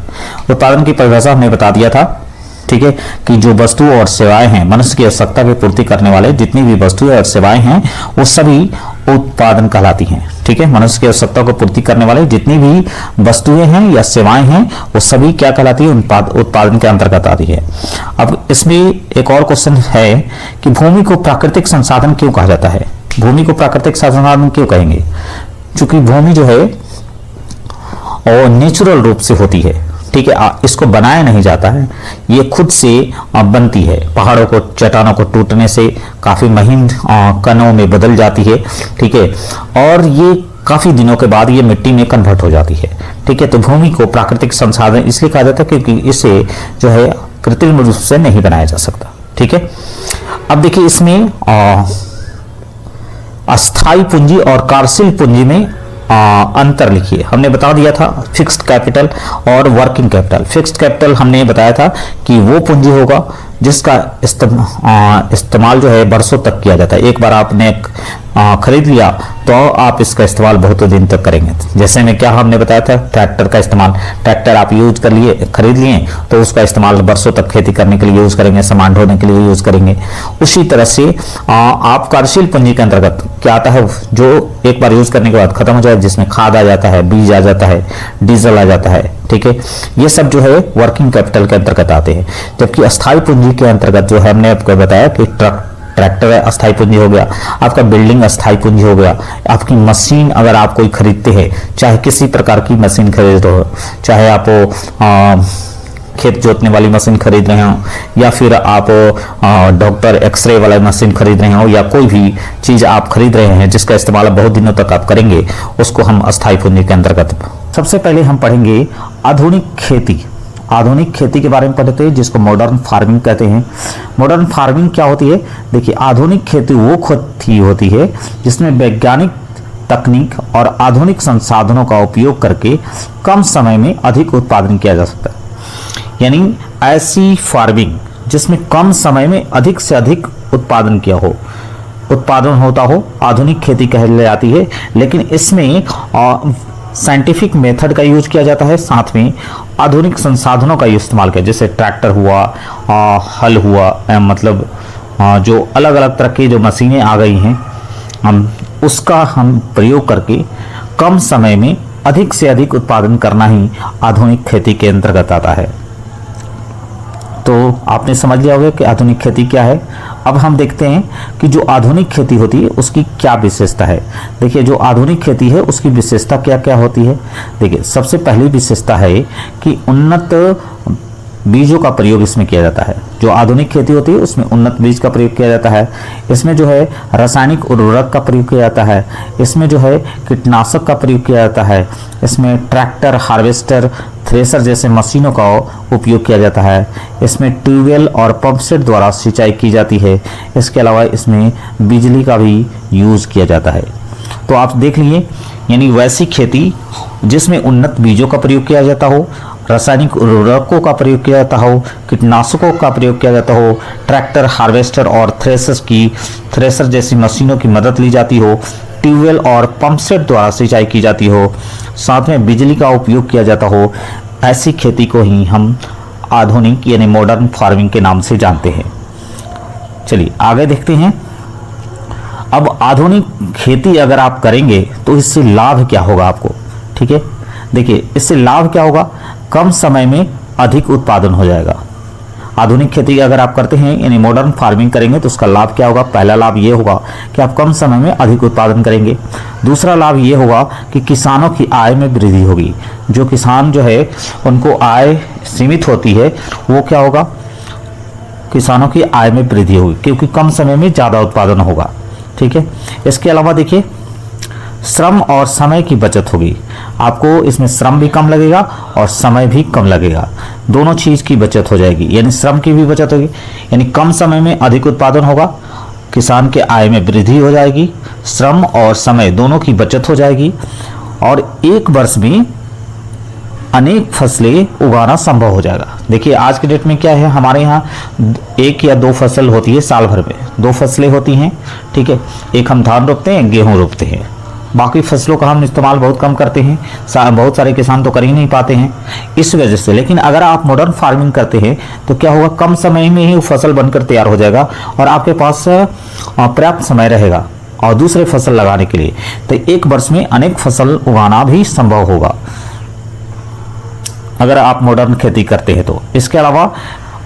उत्पादन की परिभाषा हमने बता दिया था। ठीक है, कि जो वस्तुएं और सेवाएं हैं, मनुष्य की आवश्यकता की पूर्ति करने वाले जितनी भी वस्तुएं और सेवाएं हैं वो सभी उत्पादन कहलाती हैं। ठीक है, मनुष्य की आवश्यकता को पूर्ति करने वाले जितनी भी वस्तुएं हैं या सेवाएं हैं वो सभी क्या कहलाती है, उत्पादन के अंतर्गत आती है। अब इसमें एक और क्वेश्चन है कि भूमि को प्राकृतिक संसाधन क्यों कहा जाता है। भूमि को प्राकृतिक संसाधन क्यों कहेंगे, क्योंकि भूमि जो है वो नेचुरल रूप से होती है। ठीक है, इसको बनाया नहीं जाता है, ये खुद से बनती है। पहाड़ों को, चट्टानों को टूटने से काफी महीन कणों में बदल जाती है। ठीक है, और ये काफी दिनों के बाद ये मिट्टी में कन्वर्ट हो जाती है। ठीक है, तो भूमि को प्राकृतिक संसाधन इसलिए कहा जाता है क्योंकि इसे जो है कृत्रिम रूप से नहीं बनाया जा सकता। ठीक है, अब देखिए इसमें अस्थाई पूंजी और कार्यशील पूंजी में अंतर लिखिए। हमने बता दिया था फिक्स्ड कैपिटल और वर्किंग कैपिटल। फिक्स्ड कैपिटल हमने बताया था कि वो पूंजी होगा जिसका इस्तेमाल जो है बरसों तक किया जाता है। एक बार आपने खरीद लिया तो आप इसका इस्तेमाल बहुत दिन तक करेंगे। जैसे में क्या हमने बताया था, ट्रैक्टर का इस्तेमाल, ट्रैक्टर आप यूज कर लिए, खरीद लिए तो उसका इस्तेमाल बरसों तक खेती करने के लिए यूज करेंगे, सामान ढोने के लिए यूज करेंगे। उसी तरह से आप कार्यशील पूंजी के अंतर्गत क्या आता है, जो एक बार यूज करने के बाद खत्म हो जाए, जिसमें खाद आ जाता है, बीज आ जाता है, डीजल आ जाता है, ठीक है, ये सब जो है वर्किंग कैपिटल के अंतर्गत आते हैं। जबकि अस्थायी पूंजी के अंतर्गत जो है हमने आपको बताया कि ट्रैक्टर अस्थायी पूंजी हो गया, आपका बिल्डिंग अस्थायी पूंजी हो गया, आपकी मशीन अगर आप कोई खरीदते हैं, चाहे किसी प्रकार की मशीन खरीदते हो, चाहे आप खेत जोतने वाली मशीन खरीद रहे हो या फिर आप डॉक्टर एक्सरे वाला मशीन खरीद रहे हो या कोई भी चीज आप खरीद रहे हैं जिसका इस्तेमाल बहुत दिनों तक आप करेंगे, उसको हम अस्थायी पूंजी के अंतर्गत। सबसे पहले हम पढ़ेंगे आधुनिक खेती। आधुनिक खेती के बारे में पढ़ते हैं, जिसको मॉडर्न फार्मिंग कहते हैं। मॉडर्न फार्मिंग क्या होती है? देखिए, आधुनिक खेती वो खेती होती है जिसमें वैज्ञानिक तकनीक और आधुनिक संसाधनों का उपयोग करके कम समय में अधिक उत्पादन किया जा सकता है। यानी ऐसी फार्मिंग जिसमें कम समय में अधिक से अधिक उत्पादन होता हो, आधुनिक खेती कहलाई जाती है। लेकिन इसमें साइंटिफिक मेथड का यूज किया जाता है, साथ में आधुनिक संसाधनों का इस्तेमाल किया, जैसे ट्रैक्टर हुआ, हल हुआ, मतलब जो अलग अलग तरह की जो मशीनें आ गई हैं, उसका हम प्रयोग करके कम समय में अधिक से अधिक उत्पादन करना ही आधुनिक खेती के अंतर्गत आता है। तो आपने समझ लिया होगा कि आधुनिक खेती क्या है। अब हम देखते हैं कि जो आधुनिक खेती होती है उसकी क्या विशेषता है। देखिए, जो आधुनिक खेती है उसकी विशेषता क्या क्या होती है। देखिए, सबसे पहली विशेषता है कि उन्नत बीजों का प्रयोग इसमें किया जाता है। जो आधुनिक खेती होती है उसमें उन्नत बीज का प्रयोग किया जाता है। इसमें जो है रासायनिक उर्वरक का प्रयोग किया जाता है। इसमें जो है कीटनाशक का प्रयोग किया जाता है। इसमें ट्रैक्टर, हार्वेस्टर, थ्रेसर जैसे मशीनों का उपयोग किया जाता है। इसमें ट्यूबवेल और पंप सेट द्वारा सिंचाई की जाती है। इसके अलावा इसमें बिजली का भी यूज किया जाता है। तो आप देख लीजिए, यानी वैसी खेती जिसमें उन्नत बीजों का प्रयोग किया जाता हो, रासायनिक उर्वरकों का प्रयोग किया जाता हो, कीटनाशकों का प्रयोग किया जाता हो, ट्रैक्टर, हार्वेस्टर और थ्रेसर जैसी मशीनों की मदद ली जाती हो, ट्यूबवेल और पंप सेट द्वारा सिंचाई की जाती हो, साथ में बिजली का उपयोग किया जाता हो, ऐसी खेती को ही हम आधुनिक यानी मॉडर्न फार्मिंग के नाम से जानते हैं। चलिए आगे देखते हैं। अब आधुनिक खेती अगर आप करेंगे तो इससे लाभ क्या होगा आपको, ठीक है। देखिए, इससे लाभ क्या होगा, कम समय में अधिक उत्पादन हो जाएगा। आधुनिक खेती अगर आप करते हैं यानी मॉडर्न फार्मिंग करेंगे तो उसका लाभ क्या होगा। पहला लाभ ये होगा कि आप कम समय में अधिक उत्पादन करेंगे। दूसरा लाभ ये होगा कि किसानों की आय में वृद्धि होगी। जो किसान जो है उनको आय सीमित होती है, वो क्या होगा, किसानों की आय में वृद्धि होगी क्योंकि कम समय में ज़्यादा उत्पादन होगा, ठीक है। इसके अलावा देखिए, श्रम और समय की बचत होगी। आपको इसमें श्रम भी कम लगेगा और समय भी कम लगेगा, दोनों चीज़ की बचत हो जाएगी। यानी श्रम की भी बचत होगी, यानी कम समय में अधिक उत्पादन होगा, किसान के आय में वृद्धि हो जाएगी, श्रम और समय दोनों की बचत हो जाएगी और एक वर्ष में अनेक फसलें उगाना संभव हो जाएगा। देखिए, आज के डेट में क्या है, हमारे यहाँ 1 या 2 फसल होती है साल भर में, 2 फसलें होती हैं, ठीक है। एक हम धान रोपते हैं, गेहूँ रोपते हैं, बाकी फसलों का हम इस्तेमाल बहुत कम करते हैं। बहुत सारे किसान तो कर ही नहीं पाते हैं इस वजह से। लेकिन अगर आप मॉडर्न फार्मिंग करते हैं तो क्या होगा, कम समय में ही वो फसल बनकर तैयार हो जाएगा और आपके पास पर्याप्त समय रहेगा और दूसरे फसल लगाने के लिए। तो एक वर्ष में अनेक फसल उगाना भी संभव होगा अगर आप मॉडर्न खेती करते हैं तो। इसके अलावा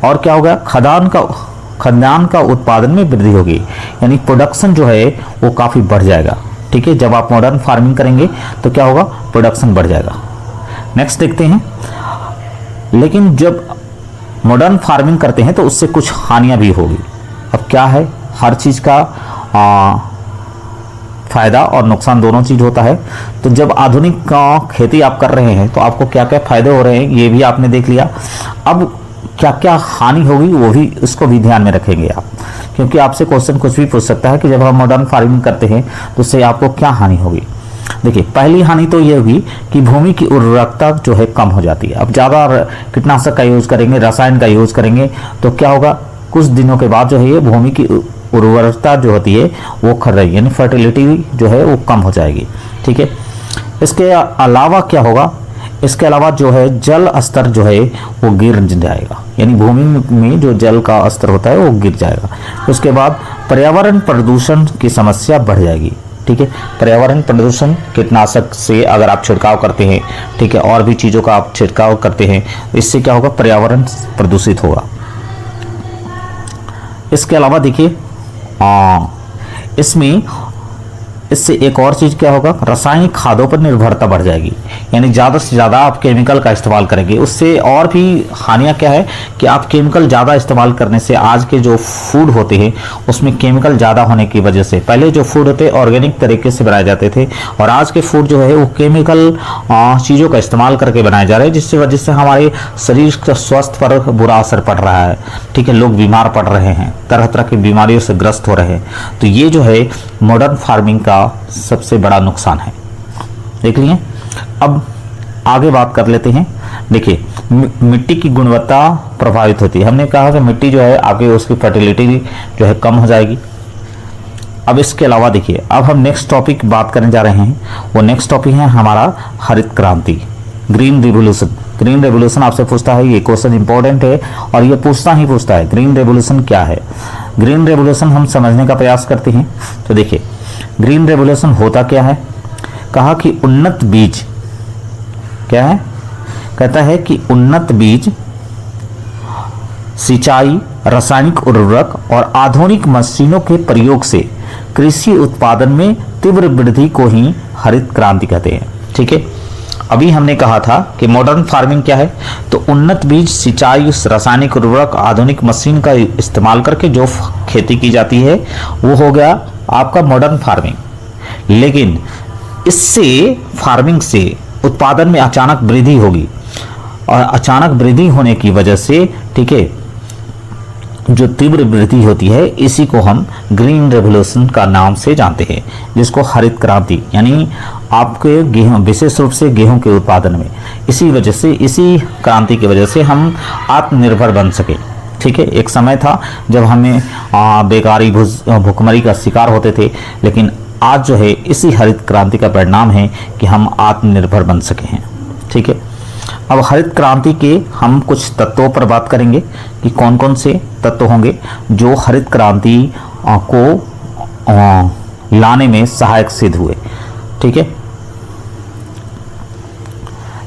और क्या होगा, खाद्यान्न का उत्पादन में वृद्धि होगी, यानी प्रोडक्शन जो है वो काफ़ी बढ़ जाएगा, ठीक है। जब आप मॉडर्न फार्मिंग करेंगे तो क्या होगा, प्रोडक्शन बढ़ जाएगा। नेक्स्ट देखते हैं। लेकिन जब मॉडर्न फार्मिंग करते हैं तो उससे कुछ हानियां भी होगी। अब क्या है, हर चीज़ का फायदा और नुकसान दोनों चीज होता है। तो जब आधुनिक खेती आप कर रहे हैं तो आपको क्या क्या फायदे हो रहे हैं ये भी आपने देख लिया। अब क्या क्या हानि होगी वो भी, उसको भी ध्यान में रखेंगे आप, क्योंकि आपसे क्वेश्चन कुछ भी पूछ सकता है कि जब हम मॉडर्न फार्मिंग करते हैं तो उससे आपको क्या हानि होगी। देखिए, पहली हानि तो ये होगी कि भूमि की उर्वरकता जो है कम हो जाती है। अब ज़्यादा कीटनाशक का यूज़ करेंगे, रसायन का यूज़ करेंगे तो क्या होगा, कुछ दिनों के बाद जो है ये भूमि की उर्वरता जो होती है वो खर रही, यानी फर्टिलिटी जो है वो कम हो जाएगी। ठीक है, इसके अलावा क्या होगा, इसके अलावा जो है जल स्तर जो है वो गिर जाएगा, यानी भूमि में जो जल का स्तर होता है वो गिर जाएगा। उसके बाद पर्यावरण प्रदूषण की समस्या बढ़ जाएगी। ठीक है, पर्यावरण प्रदूषण कीटनाशक से अगर आप छिड़काव करते हैं, ठीक है, और भी चीज़ों का आप छिड़काव करते हैं, इससे क्या होगा, पर्यावरण प्रदूषित होगा। इसके अलावा देखिए इससे एक और चीज़ क्या होगा, रासायनिक खादों पर निर्भरता बढ़ जाएगी, यानी ज़्यादा से ज़्यादा आप केमिकल का इस्तेमाल करेंगे। उससे और भी हानियाँ क्या है कि आप केमिकल ज़्यादा इस्तेमाल करने से आज के जो फूड होते हैं उसमें केमिकल ज़्यादा होने की वजह से, पहले जो फूड होते ऑर्गेनिक तरीके से बनाए जाते थे और आज के फूड जो है वो केमिकल चीज़ों का इस्तेमाल करके बनाए जा रहे हैं, जिससे वजह से हमारे शरीर के स्वास्थ्य पर बुरा असर पड़ रहा है। ठीक है, लोग बीमार पड़ रहे हैं, तरह तरह की बीमारियों से ग्रस्त हो रहे हैं। तो ये जो है मॉडर्न फार्मिंग का सबसे बड़ा नुकसान है। देख लिए, अब आगे बात कर लेते हैं। देखिए, मिट्टी की गुणवत्ता प्रभावित होती है। हमने कहा कि मिट्टी जो है आपकी उसकी फर्टिलिटी जो है कम हो जाएगी। अब इसके अलावा देखिए, अब हम नेक्स्ट टॉपिक बात करने जा रहे हैं। वो नेक्स्ट टॉपिक है हमारा हरित क्रांति, ग्रीन रिवोल्यूशन। ग्रीन रेवोल्यूशन आपसे पूछता है, ये क्वेश्चन इंपॉर्टेंट है और ये पूछता है ग्रीन रेवोल्यूशन क्या है। ग्रीन रेवोल्यूशन हम समझने का प्रयास करते हैं। तो देखिए, ग्रीन रेवोल्यूशन होता क्या है, कहा कि उन्नत बीज क्या है, कहता है कि उन्नत बीज, सिंचाई, रासायनिक उर्वरक और आधुनिक मशीनों के प्रयोग से कृषि उत्पादन में तीव्र वृद्धि को ही हरित क्रांति कहते हैं। ठीक है, अभी हमने कहा था कि मॉडर्न फार्मिंग क्या है, तो उन्नत बीज, सिंचाई, रासायनिक उर्वरक, आधुनिक मशीन का इस्तेमाल करके जो खेती की जाती है वो हो गया आपका मॉडर्न फार्मिंग। लेकिन इससे फार्मिंग से उत्पादन में अचानक वृद्धि होगी और अचानक वृद्धि होने की वजह से, ठीक है, जो तीव्र वृद्धि होती है इसी को हम ग्रीन रेवोल्यूशन का नाम से जानते हैं, जिसको हरित क्रांति, यानी आपके गेहूं, विशेष रूप से गेहूं के उत्पादन में इसी वजह से, इसी क्रांति की वजह से हम आत्मनिर्भर बन सके। ठीक है, एक समय था जब हमें बेकारी, भुखमरी का शिकार होते थे, लेकिन आज जो है इसी हरित क्रांति का परिणाम है कि हम आत्मनिर्भर बन सके हैं। ठीक है, अब हरित क्रांति के हम कुछ तत्वों पर बात करेंगे कि कौन कौन से तत्व होंगे जो हरित क्रांति को लाने में सहायक सिद्ध हुए। ठीक है,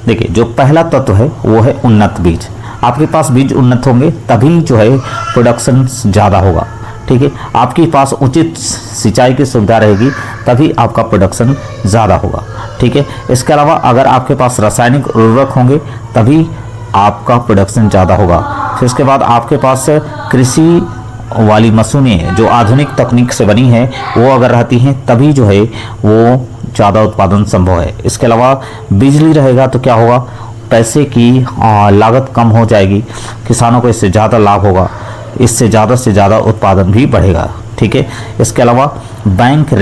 देखिए, जो पहला तत्व है वो है उन्नत बीज। आपके पास बीज उन्नत होंगे तभी जो है प्रोडक्शन ज़्यादा होगा। ठीक है, आपके पास उचित सिंचाई की सुविधा रहेगी तभी आपका प्रोडक्शन ज़्यादा होगा। ठीक है, इसके अलावा अगर आपके पास रासायनिक उर्वरक होंगे तभी आपका प्रोडक्शन ज़्यादा होगा। फिर उसके बाद आपके पास कृषि वाली मशीनें जो आधुनिक तकनीक से बनी है वो अगर रहती हैं तभी जो है वो ज़्यादा उत्पादन संभव है। इसके अलावा बिजली रहेगा तो क्या होगा, पैसे की लागत कम हो जाएगी, किसानों को इससे ज़्यादा लाभ होगा, इससे ज़्यादा से ज़्यादा उत्पादन भी बढ़ेगा। ठीक है, इसके अलावा बैंक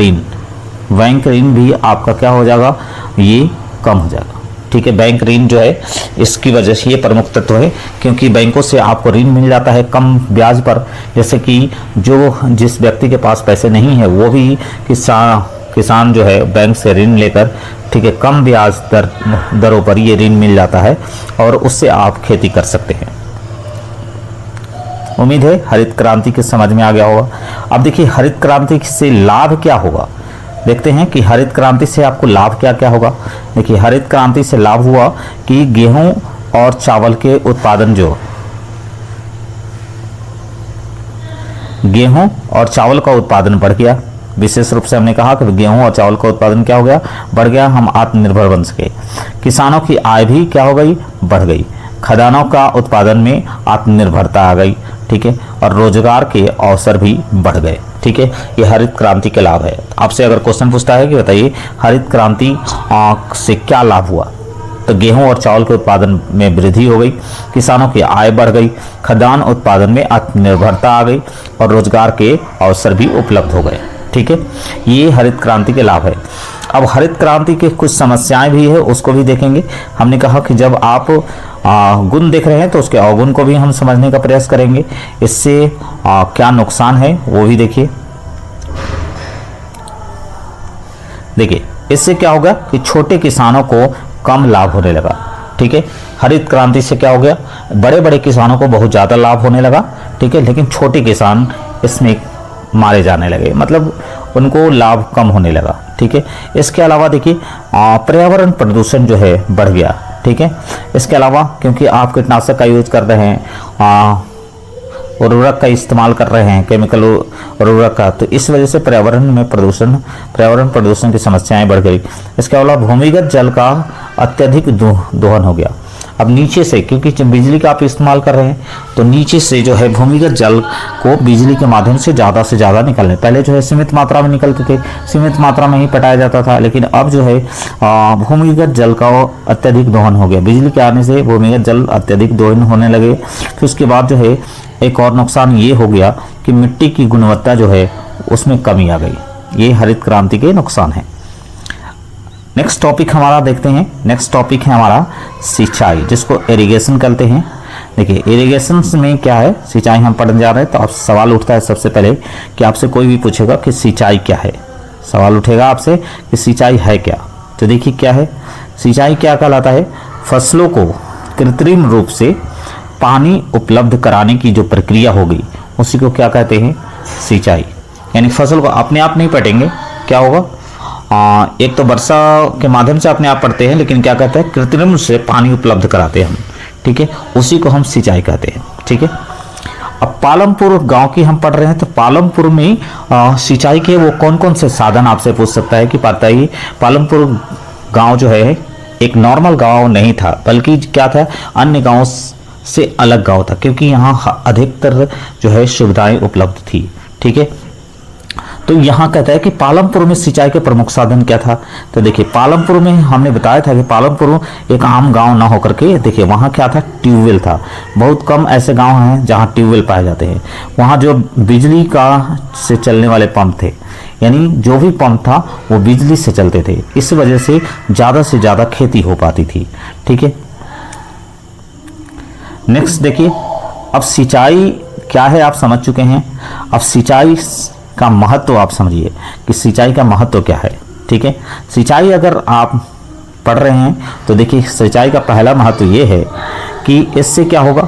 ऋण भी आपका क्या हो जाएगा, ये कम हो जाएगा। ठीक है, बैंक ऋण जो है इसकी वजह से ये प्रमुख तत्व है, क्योंकि बैंकों से आपको ऋण मिल जाता है कम ब्याज पर। जैसे कि जिस व्यक्ति के पास पैसे नहीं है वो भी किसान जो है बैंक से ऋण लेकर, ठीक है, कम ब्याज दरों पर ये ऋण मिल जाता है और उससे आप खेती कर सकते हैं। उम्मीद है हरित क्रांति के समझ में आ गया होगा। अब देखिए, हरित क्रांति से लाभ क्या होगा, देखते हैं कि हरित क्रांति से आपको लाभ क्या क्या होगा। देखिए, हरित क्रांति से लाभ हुआ कि गेहूं और चावल के उत्पादन, जो गेहूं और चावल का उत्पादन बढ़ गया। विशेष रूप से हमने कहा कि गेहूं और चावल का उत्पादन क्या हो गया, बढ़ गया, हम आत्मनिर्भर बन सके। किसानों की आय भी क्या हो गई, बढ़ गई। खदानों का उत्पादन में आत्मनिर्भरता आ गई। ठीक है, और रोजगार के अवसर भी बढ़ गए। ठीक है, ये हरित क्रांति के लाभ है। आपसे अगर क्वेश्चन पूछता है कि बताइए हरित क्रांति से क्या लाभ हुआ, तो गेहूं और चावल के उत्पादन में वृद्धि हो गई, किसानों की आय बढ़ गई, खदान उत्पादन में आत्मनिर्भरता आ गई और रोजगार के अवसर भी उपलब्ध हो गए। ठीक है, ये हरित क्रांति के लाभ है। अब हरित क्रांति के कुछ समस्याएं भी है, उसको भी देखेंगे। हमने कहा कि जब आप गुण देख रहे हैं तो उसके अवगुण को भी हम समझने का प्रयास करेंगे। इससे क्या नुकसान है वो भी देखिए। देखिए इससे क्या होगा कि छोटे किसानों को कम लाभ होने लगा। ठीक है, हरित क्रांति से क्या हो गया, बड़े बड़े किसानों को बहुत ज़्यादा लाभ होने लगा। ठीक है, लेकिन छोटे किसान इसमें मारे जाने लगे, मतलब उनको लाभ कम होने लगा। ठीक है, इसके अलावा देखिए पर्यावरण प्रदूषण जो है बढ़ गया। ठीक है, इसके अलावा क्योंकि आप कीटनाशक का यूज कर रहे हैं, उर्वरक का इस्तेमाल कर रहे हैं, केमिकल उर्वरक का, तो इस वजह से पर्यावरण प्रदूषण की समस्याएं बढ़ गई। इसके अलावा भूमिगत जल का अत्यधिक दोहन हो गया। अब नीचे से, क्योंकि जब बिजली का आप इस्तेमाल कर रहे हैं तो नीचे से जो है भूमिगत जल को बिजली के माध्यम से ज़्यादा निकलने, पहले जो है सीमित मात्रा में निकलते थे, सीमित मात्रा में ही पटाया जाता था, लेकिन अब जो है भूमिगत जल का अत्यधिक दोहन हो गया। बिजली के आने से भूमिगत जल अत्यधिक दोहन होने लगे। फिर उसके बाद जो है एक और नुकसान ये हो गया कि मिट्टी की गुणवत्ता जो है उसमें कमी आ गई। ये हरित क्रांति के नुकसान है। नेक्स्ट टॉपिक हमारा देखते हैं। नेक्स्ट टॉपिक है हमारा सिंचाई, जिसको इरिगेशन कहते हैं। देखिए इरिगेशन में क्या है, सिंचाई हम पढ़ने जा रहे हैं, तो अब सवाल उठता है सबसे पहले कि आपसे कोई भी पूछेगा कि सिंचाई क्या है, सवाल उठेगा आपसे कि सिंचाई है क्या। तो देखिए क्या है, सिंचाई क्या कहलाता है, फसलों को कृत्रिम रूप से पानी उपलब्ध कराने की जो प्रक्रिया होगी उसी को क्या कहते हैं, सिंचाई। यानी फसल को अपने आप नहीं पटेंगे, क्या होगा, एक तो वर्षा के माध्यम से अपने आप पड़ते हैं, लेकिन क्या कहते हैं, कृत्रिम से पानी उपलब्ध कराते हैं हम। ठीक है, उसी को हम सिंचाई कहते हैं। ठीक है, अब पालमपुर गांव की हम पढ़ रहे हैं, तो पालमपुर में सिंचाई के वो कौन कौन से साधन आपसे पूछ सकता है कि पता ही। पालमपुर गांव जो है एक नॉर्मल गांव नहीं था, बल्कि क्या था, अन्य गाँव से अलग गांव था, क्योंकि यहाँ अधिकतर जो है सुविधाएं उपलब्ध थी। ठीक है, तो यहाँ कहता है कि पालमपुर में सिंचाई के प्रमुख साधन क्या था। तो देखिए पालमपुर में हमने बताया था कि पालमपुर एक आम गांव ना होकर के, देखिए वहाँ क्या था, ट्यूबवेल था। बहुत कम ऐसे गांव हैं जहाँ ट्यूबवेल पाए जाते हैं। वहाँ जो बिजली का से चलने वाले पंप थे, यानी जो भी पंप था वो बिजली से चलते थे, इस वजह से ज़्यादा खेती हो पाती थी। ठीक है, नेक्स्ट देखिए, अब सिंचाई क्या है आप समझ चुके हैं। अब सिंचाई का महत्व आप समझिए कि सिंचाई का महत्व क्या है। ठीक है, सिंचाई अगर आप पढ़ रहे हैं तो देखिए सिंचाई का पहला महत्व ये है कि इससे क्या होगा,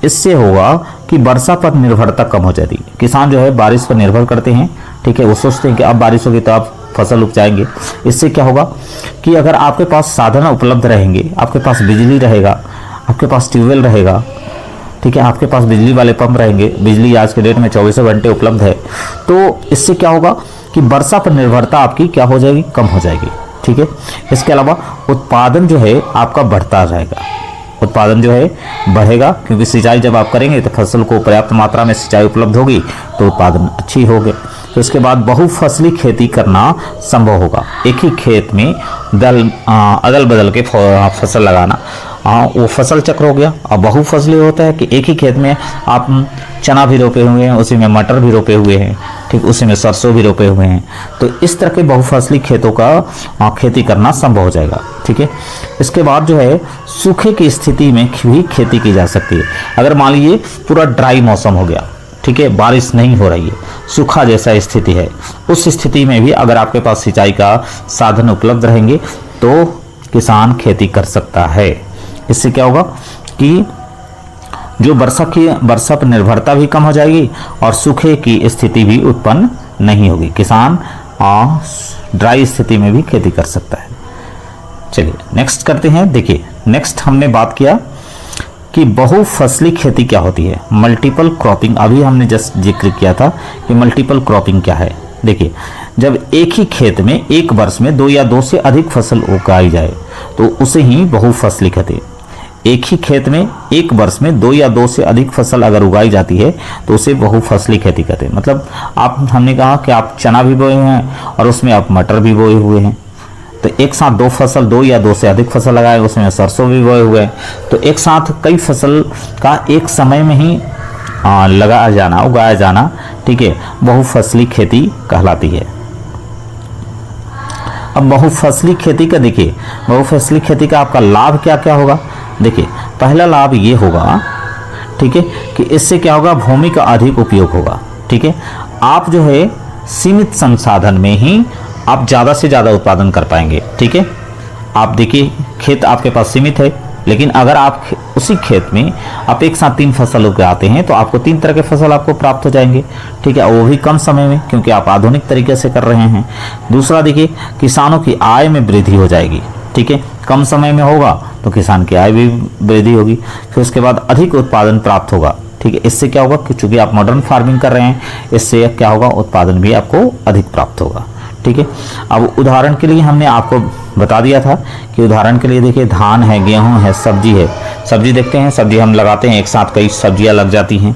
इससे होगा कि वर्षा पर निर्भरता कम हो जाती है। किसान जो है बारिश पर निर्भर करते हैं। ठीक है, वो सोचते हैं कि अब बारिश होगी तो आप फसल उपजाएंगे। इससे क्या होगा कि अगर आपके पास साधन उपलब्ध रहेंगे, आपके पास बिजली रहेगा, आपके पास ट्यूबवेल रहेगा, ठीक है, आपके पास बिजली वाले पंप रहेंगे, बिजली आज के डेट में 24 घंटे उपलब्ध है, तो इससे क्या होगा कि वर्षा पर निर्भरता आपकी क्या हो जाएगी, कम हो जाएगी। ठीक है, इसके अलावा उत्पादन जो है आपका बढ़ता रहेगा, उत्पादन जो है बढ़ेगा, क्योंकि सिंचाई जब आप करेंगे तो फसल को पर्याप्त मात्रा में सिंचाई उपलब्ध होगी तो उत्पादन अच्छी होगी। तो इसके बाद बहुफसली खेती करना संभव होगा। एक ही खेत में अदल बदल के फसल लगाना, वो फसल चक्र हो गया। अब बहुफसली होता है कि एक ही खेत में आप चना भी रोपे हुए हैं, उसी में मटर भी रोपे हुए हैं, ठीक, उसी में सरसों भी रोपे हुए हैं, तो इस तरह के बहुफसली खेतों का खेती करना संभव हो जाएगा। ठीक है, इसके बाद जो है सूखे की स्थिति में भी खेती की जा सकती है। अगर मान लीजिए पूरा ड्राई मौसम हो गया, ठीक है, बारिश नहीं हो रही है, सूखा जैसा स्थिति है, उस स्थिति में भी अगर आपके पास सिंचाई का साधन उपलब्ध रहेंगे तो किसान खेती कर सकता है। इससे क्या होगा कि जो वर्षा पर निर्भरता भी कम हो जाएगी और सूखे की स्थिति भी उत्पन्न नहीं होगी। किसान ड्राई स्थिति में भी खेती कर सकता है। चलिए नेक्स्ट करते हैं। देखिए नेक्स्ट हमने बात किया कि बहुफसली खेती क्या होती है, मल्टीपल क्रॉपिंग। अभी हमने जस्ट जिक्र किया था कि मल्टीपल क्रॉपिंग क्या है। देखिए जब एक ही खेत में एक वर्ष में 2 या 2 से अधिक फसल उगाई जाए तो उसे ही बहुफसली कहते हैं। एक ही खेत में एक वर्ष में 2 या 2 से अधिक फसल अगर उगाई जाती है तो उसे बहुफसली खेती कहते हैं। मतलब हमने कहा कि आप चना भी बोए हैं और उसमें आप मटर भी बोए हुए हैं, तो एक साथ 2 फसल 2 या 2 से अधिक फसल लगाए, उसमें सरसों भी बोए हुए हैं, तो एक साथ कई फसल का एक समय में ही उगाया जाना, ठीक है, बहुफसली खेती कहलाती है। अब बहुफसली खेती का देखिए, बहुफसली खेती का आपका लाभ क्या क्या होगा। देखिए पहला लाभ ये होगा, ठीक है, कि इससे क्या होगा, भूमि का अधिक उपयोग होगा। ठीक है, आप जो है सीमित संसाधन में ही आप ज़्यादा से ज़्यादा उत्पादन कर पाएंगे। ठीक है, आप देखिए खेत आपके पास सीमित है, लेकिन अगर आप उसी खेत में आप एक साथ 3 फसल उगाते हैं तो आपको 3 तरह के फसल आपको प्राप्त हो जाएंगे। ठीक है, वो भी कम समय में, क्योंकि आप आधुनिक तरीके से कर रहे हैं। दूसरा देखिए, किसानों की आय में वृद्धि हो जाएगी। ठीक है, कम समय में होगा तो किसान की आय भी वृद्धि होगी। फिर उसके बाद अधिक उत्पादन प्राप्त होगा। ठीक है, इससे क्या होगा कि चूंकि आप मॉडर्न फार्मिंग कर रहे हैं, इससे क्या होगा, उत्पादन भी आपको अधिक प्राप्त होगा। ठीक है, अब उदाहरण के लिए हमने आपको बता दिया था कि उदाहरण के लिए देखिए धान है, गेहूं है, सब्जी है। सब्जी देखते हैं, सब्जी हम लगाते हैं, एक साथ कई सब्जियां लग जाती हैं।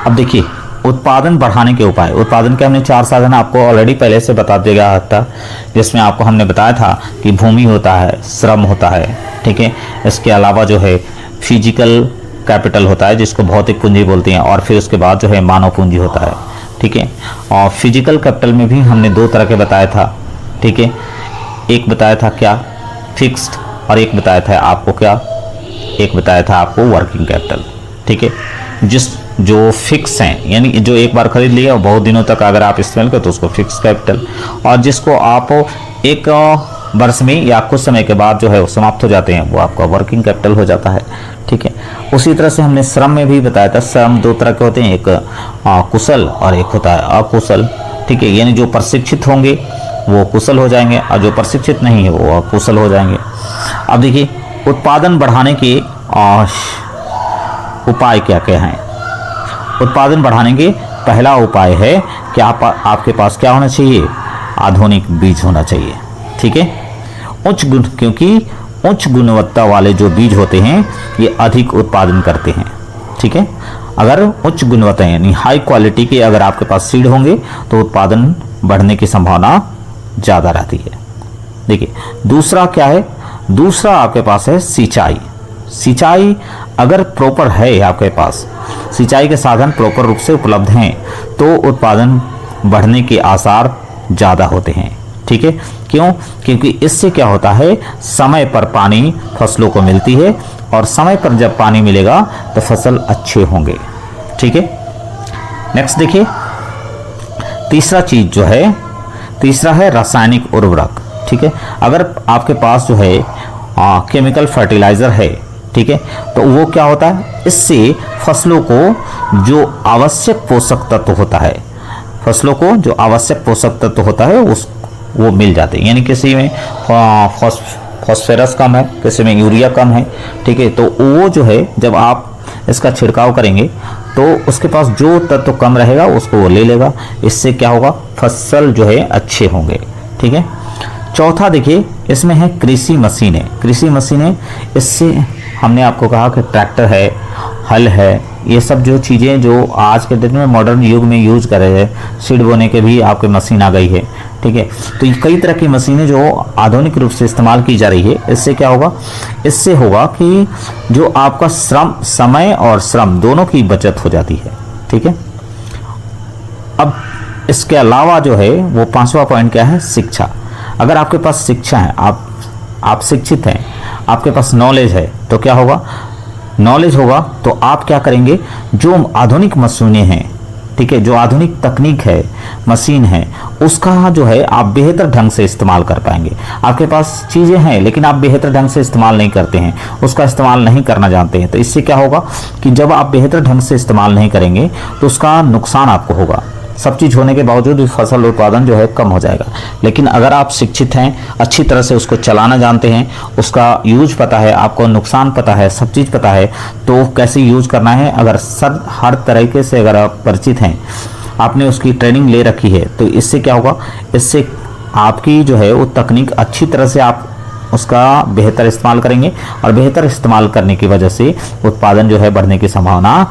अब देखिए उत्पादन बढ़ाने के उपाय। उत्पादन के हमने 4 साधन आपको ऑलरेडी पहले से बता दिया था, जिसमें आपको हमने बताया था कि भूमि होता है, श्रम होता है। ठीक है, इसके अलावा जो है फिजिकल कैपिटल होता है, जिसको भौतिक पूंजी बोलते हैं, और फिर उसके बाद जो है मानव पूंजी होता है। ठीक है, और फिजिकल कैपिटल में भी हमने 2 तरह के बताया था। ठीक है, एक बताया था क्या, फिक्स्ड, और एक बताया था आपको क्या, एक बताया था आपको वर्किंग कैपिटल। ठीक है, जो फिक्स हैं, यानी जो एक बार खरीद लिया और बहुत दिनों तक अगर आप इस्तेमाल करें तो उसको फिक्स कैपिटल, और जिसको आप एक वर्ष में या कुछ समय के बाद जो है वो समाप्त हो जाते हैं, वो आपका वर्किंग कैपिटल हो जाता है। ठीक है, उसी तरह से हमने श्रम में भी बताया था, श्रम 2 तरह के होते हैं, एक कुशल और एक होता है अकुशल। ठीक है, यानी जो प्रशिक्षित होंगे वो कुशल हो जाएंगे और जो प्रशिक्षित नहीं है वो अकुशल हो जाएंगे। अब देखिए उत्पादन बढ़ाने के उपाय क्या क्या हैं। उत्पादन बढ़ाने के पहला उपाय है कि आपके पास क्या होना चाहिए, आधुनिक बीज होना चाहिए। ठीक है, क्योंकि उच्च गुणवत्ता वाले जो बीज होते हैं ये अधिक उत्पादन करते हैं। ठीक है, अगर उच्च गुणवत्ता यानी हाई क्वालिटी के अगर आपके पास सीड होंगे तो उत्पादन बढ़ने की संभावना ज़्यादा रहती है। देखिए दूसरा क्या है, दूसरा आपके पास है सिंचाई। सिंचाई अगर प्रॉपर है आपके पास, सिंचाई के साधन प्रॉपर रूप से उपलब्ध हैं तो उत्पादन बढ़ने के आसार ज़्यादा होते हैं। ठीक है, क्यों, क्योंकि इससे क्या होता है, समय पर पानी फसलों को मिलती है, और समय पर जब पानी मिलेगा तो फसल अच्छे होंगे। ठीक है, नेक्स्ट देखिए तीसरा चीज जो है, तीसरा है रासायनिक उर्वरक। ठीक है, अगर आपके पास जो है केमिकल फर्टिलाइजर है, ठीक है, तो वो क्या होता है, इससे फसलों को जो आवश्यक पोषक तत्व होता है, फसलों को जो आवश्यक पोषक तत्व होता है वो मिल जाते हैं। यानी किसी में फॉस्फोरस कम है, किसी में यूरिया कम है। ठीक है, तो वो जो है जब आप इसका छिड़काव करेंगे तो उसके पास जो तत्व कम रहेगा उसको वो ले लेगा। इससे क्या होगा, फसल जो है अच्छे होंगे। ठीक है, चौथा देखिए इसमें है कृषि मशीनें। कृषि मशीनें, इससे हमने आपको कहा कि ट्रैक्टर है, हल है, ये सब जो चीज़ें जो आज के दिन में मॉडर्न युग में यूज कर रहे हैं, सीड बोने के भी आपके मशीन आ गई है। ठीक है, तो ये कई तरह की मशीनें जो आधुनिक रूप से इस्तेमाल की जा रही है। इससे क्या होगा, इससे होगा कि जो आपका श्रम, समय और श्रम दोनों की बचत हो जाती है। ठीक है, अब इसके अलावा जो है वो 5वां पॉइंट क्या है, शिक्षा। अगर आपके पास शिक्षा है, आप शिक्षित हैं, आपके पास नॉलेज है, तो क्या होगा, नॉलेज होगा तो आप क्या करेंगे, जो आधुनिक मशीनें हैं, ठीक है, जो आधुनिक तकनीक है, मशीन है, उसका जो है आप बेहतर ढंग से इस्तेमाल कर पाएंगे। आपके पास चीज़ें हैं लेकिन आप बेहतर ढंग से इस्तेमाल नहीं करते हैं, उसका इस्तेमाल नहीं करना जानते हैं, तो इससे क्या होगा कि जब आप बेहतर ढंग से इस्तेमाल नहीं करेंगे तो उसका नुकसान आपको होगा। सब चीज़ होने के बावजूद भी फसल उत्पादन जो है कम हो जाएगा। लेकिन अगर आप शिक्षित हैं, अच्छी तरह से उसको चलाना जानते हैं, उसका यूज पता है, आपको नुकसान पता है, सब चीज़ पता है, तो कैसे यूज करना है, अगर हर तरीके से अगर आप परिचित हैं, आपने उसकी ट्रेनिंग ले रखी है, तो इससे क्या होगा, इससे आपकी जो है वो तकनीक अच्छी तरह से आप उसका बेहतर इस्तेमाल करेंगे, और बेहतर इस्तेमाल करने की वजह से उत्पादन जो है बढ़ने की संभावना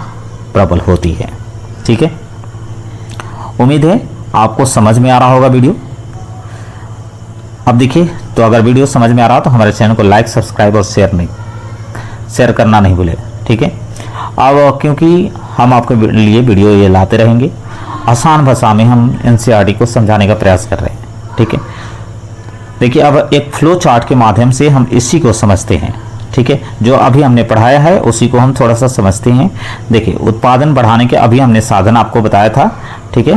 प्रबल होती है। ठीक है, उम्मीद है आपको समझ में आ रहा होगा वीडियो। अब देखिए, तो अगर वीडियो समझ में आ रहा हो तो हमारे चैनल को लाइक, सब्सक्राइब और शेयर करना नहीं भूले। ठीक है, अब क्योंकि हम आपके लिए वीडियो ये लाते रहेंगे, आसान भाषा में हम एनसीईआरटी को समझाने का प्रयास कर रहे हैं। ठीक है, देखिए अब एक फ्लो चार्ट के माध्यम से हम इसी को समझते हैं, ठीक है। जो अभी हमने पढ़ाया है उसी को हम थोड़ा सा समझते हैं। देखिए उत्पादन बढ़ाने के अभी हमने साधन आपको बताया था, ठीक है,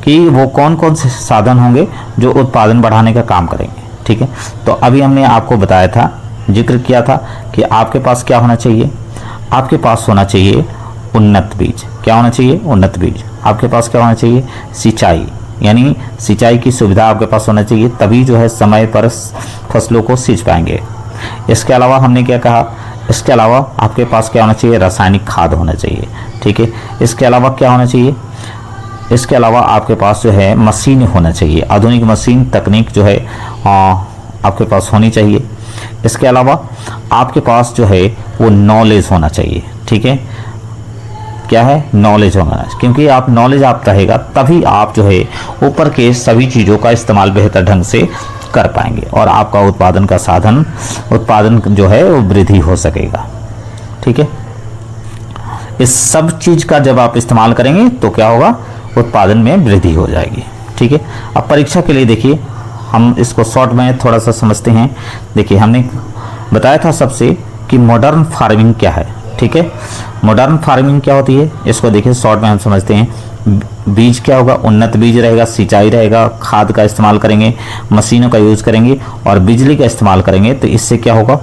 कि वो कौन कौन से साधन होंगे जो उत्पादन बढ़ाने का काम करेंगे, ठीक है। तो अभी हमने आपको बताया था, जिक्र किया था कि आपके पास क्या होना चाहिए, आपके पास होना चाहिए उन्नत बीज। क्या होना चाहिए? उन्नत बीज। आपके पास क्या होना चाहिए? सिंचाई, यानी सिंचाई की सुविधा आपके पास होना चाहिए, तभी जो है समय पर फसलों को सींच पाएंगे। इसके अलावा हमने क्या कहा, इसके अलावा आपके पास क्या होना चाहिए? रासायनिक खाद होना चाहिए, ठीक है। इसके अलावा क्या होना चाहिए? इसके अलावा आपके पास जो है मशीन होना चाहिए, आधुनिक मशीन तकनीक जो है आपके पास होनी चाहिए। इसके अलावा आपके पास जो है वो नॉलेज होना चाहिए, ठीक है। क्या है? नॉलेज होना, क्योंकि आप नॉलेज आप रहेगा तभी आप जो है ऊपर के सभी चीज़ों का इस्तेमाल बेहतर ढंग से कर पाएंगे और आपका उत्पादन का साधन, उत्पादन जो है वो वृद्धि हो सकेगा, ठीक है। इस सब चीज़ का जब आप इस्तेमाल करेंगे तो क्या होगा? उत्पादन में वृद्धि हो जाएगी, ठीक है। अब परीक्षा के लिए देखिए हम इसको शॉर्ट में थोड़ा सा समझते हैं। देखिए हमने बताया था सबसे कि मॉडर्न फार्मिंग क्या है, ठीक है। मॉडर्न फार्मिंग क्या होती है, इसको देखिए शॉर्ट में हम समझते हैं। बीज क्या होगा? उन्नत बीज रहेगा, सिंचाई रहेगा, खाद का इस्तेमाल करेंगे, मशीनों का यूज़ करेंगे और बिजली का इस्तेमाल करेंगे। तो इससे क्या होगा?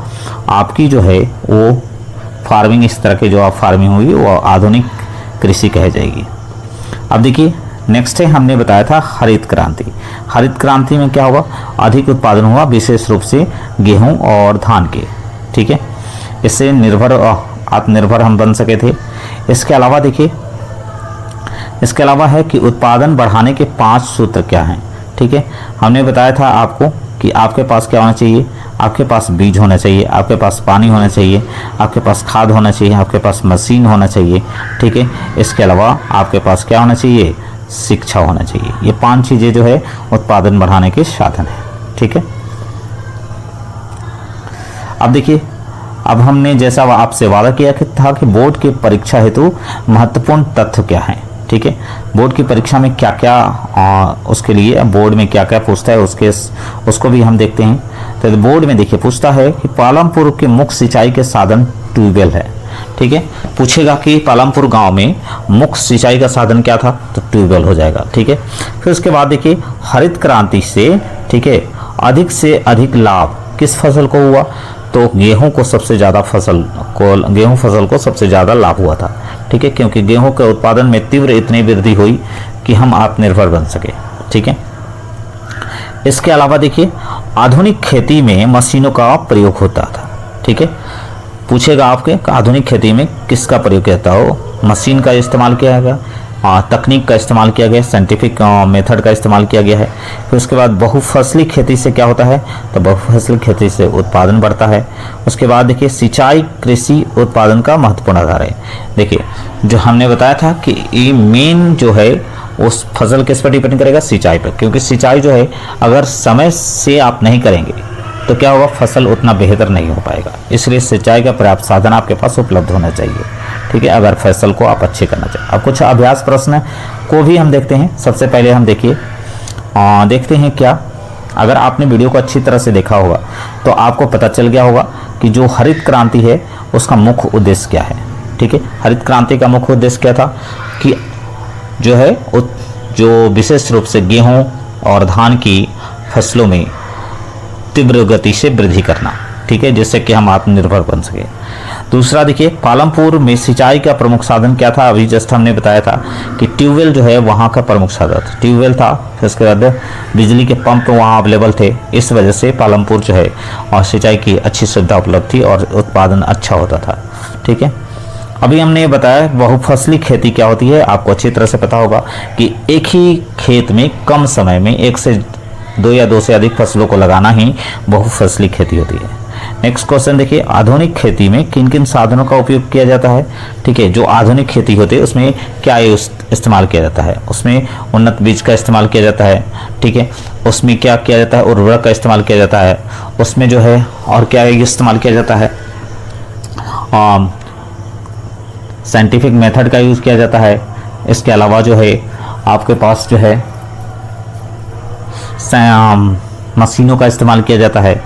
आपकी जो है वो फार्मिंग, इस तरह की जो आप फार्मिंग होगी वो आधुनिक कृषि कह जाएगी। अब देखिए नेक्स्ट है, हमने बताया था हरित क्रांति। हरित क्रांति में क्या होगा? अधिक उत्पादन हुआ, विशेष रूप से गेहूं और धान के, ठीक है। इससे आत्मनिर्भर हम बन सके थे। इसके अलावा देखिए, इसके अलावा है कि उत्पादन बढ़ाने के 5 सूत्र क्या हैं, ठीक है। हमने बताया था आपको कि आपके पास क्या होना चाहिए? आपके पास बीज होना चाहिए, आपके पास पानी होना चाहिए, आपके पास खाद होना चाहिए, आपके पास मशीन होना चाहिए, ठीक है। इसके अलावा आपके पास क्या होना चाहिए? शिक्षा होना चाहिए। ये 5 चीज़ें जो है उत्पादन बढ़ाने के साधन है, ठीक है। अब देखिए, अब हमने जैसा आपसे वादा किया था कि बोर्ड की परीक्षा हेतु महत्वपूर्ण तथ्य क्या है, ठीक है। बोर्ड की परीक्षा में क्या क्या उसके लिए बोर्ड में क्या क्या पूछता है उसको भी हम देखते हैं। तो बोर्ड में देखिए पूछता है कि पालमपुर के मुख्य सिंचाई के साधन ट्यूबवेल है, ठीक है। पूछेगा कि पालमपुर गांव में मुख्य सिंचाई का साधन क्या था, तो ट्यूबवेल हो जाएगा, ठीक है। फिर उसके बाद देखिए हरित क्रांति से, ठीक है, अधिक से अधिक लाभ किस फसल को हुआ, तो गेहूं को सबसे ज़्यादा गेहूं फसल को सबसे ज़्यादा लाभ हुआ था, ठीक है, क्योंकि गेहूं के उत्पादन में तीव्र इतनी वृद्धि हुई कि हम आत्मनिर्भर बन सके, ठीक है। इसके अलावा देखिए आधुनिक खेती में मशीनों का प्रयोग होता था, ठीक है। पूछेगा आपके आधुनिक खेती में किसका प्रयोग किया जाता हो, मशीन का इस्तेमाल किया गया, तकनीक का इस्तेमाल किया गया, साइंटिफिक मेथड का इस्तेमाल किया गया है। फिर उसके बाद बहुफसली खेती से क्या होता है, तो बहुफसली खेती से उत्पादन बढ़ता है। उसके बाद देखिए सिंचाई कृषि उत्पादन का महत्वपूर्ण आधार है। देखिए जो हमने बताया था कि ये मेन जो है उस फसल किस पर डिपेंड करेगा, सिंचाई पर, क्योंकि सिंचाई जो है अगर समय से आप नहीं करेंगे तो क्या होगा, फसल उतना बेहतर नहीं हो पाएगा। इसलिए सिंचाई का पर्याप्त साधन आपके पास उपलब्ध होना चाहिए, ठीक है, अगर फसल को आप अच्छे करना चाहिए। अब कुछ अभ्यास प्रश्न को भी हम देखते हैं। सबसे पहले हम देखते हैं क्या, अगर आपने वीडियो को अच्छी तरह से देखा होगा तो आपको पता चल गया होगा कि जो हरित क्रांति है उसका मुख्य उद्देश्य क्या है, ठीक है। हरित क्रांति का मुख्य उद्देश्य क्या था कि जो है जो विशेष रूप से गेहूं और धान की फसलों में तीव्र गति से वृद्धि करना, ठीक है, जिससे कि हम आत्मनिर्भर बन सके। दूसरा देखिए पालमपुर में सिंचाई का प्रमुख साधन क्या था, अभी जस्ट हमने बताया था कि ट्यूबवेल जो है वहाँ का प्रमुख साधन ट्यूबवेल था। फिर उसके बाद बिजली के पंप वहाँ अवेलेबल थे, इस वजह से पालमपुर जो है और सिंचाई की अच्छी सुविधा उपलब्ध थी और उत्पादन अच्छा होता था, ठीक है। अभी हमने बताया बहुफसली खेती क्या होती है, आपको अच्छी तरह से पता होगा कि एक ही खेत में कम समय में 1 से 2 या 2 से अधिक फसलों को लगाना ही बहुफसली खेती होती है। नेक्स्ट क्वेश्चन देखिए आधुनिक खेती में किन किन साधनों का उपयोग किया जाता है, ठीक है। जो आधुनिक खेती होती है उसमें क्या इस्तेमाल किया जाता है, उसमें उन्नत बीज का इस्तेमाल किया जाता है, ठीक है। उसमें क्या किया जाता है, उर्वरक का इस्तेमाल किया जाता है, उसमें जो है और क्या इस्तेमाल किया जाता है, साइंटिफिक मेथड का यूज़ किया जाता है। इसके अलावा जो है आपके पास जो है मशीनों का इस्तेमाल किया जाता है।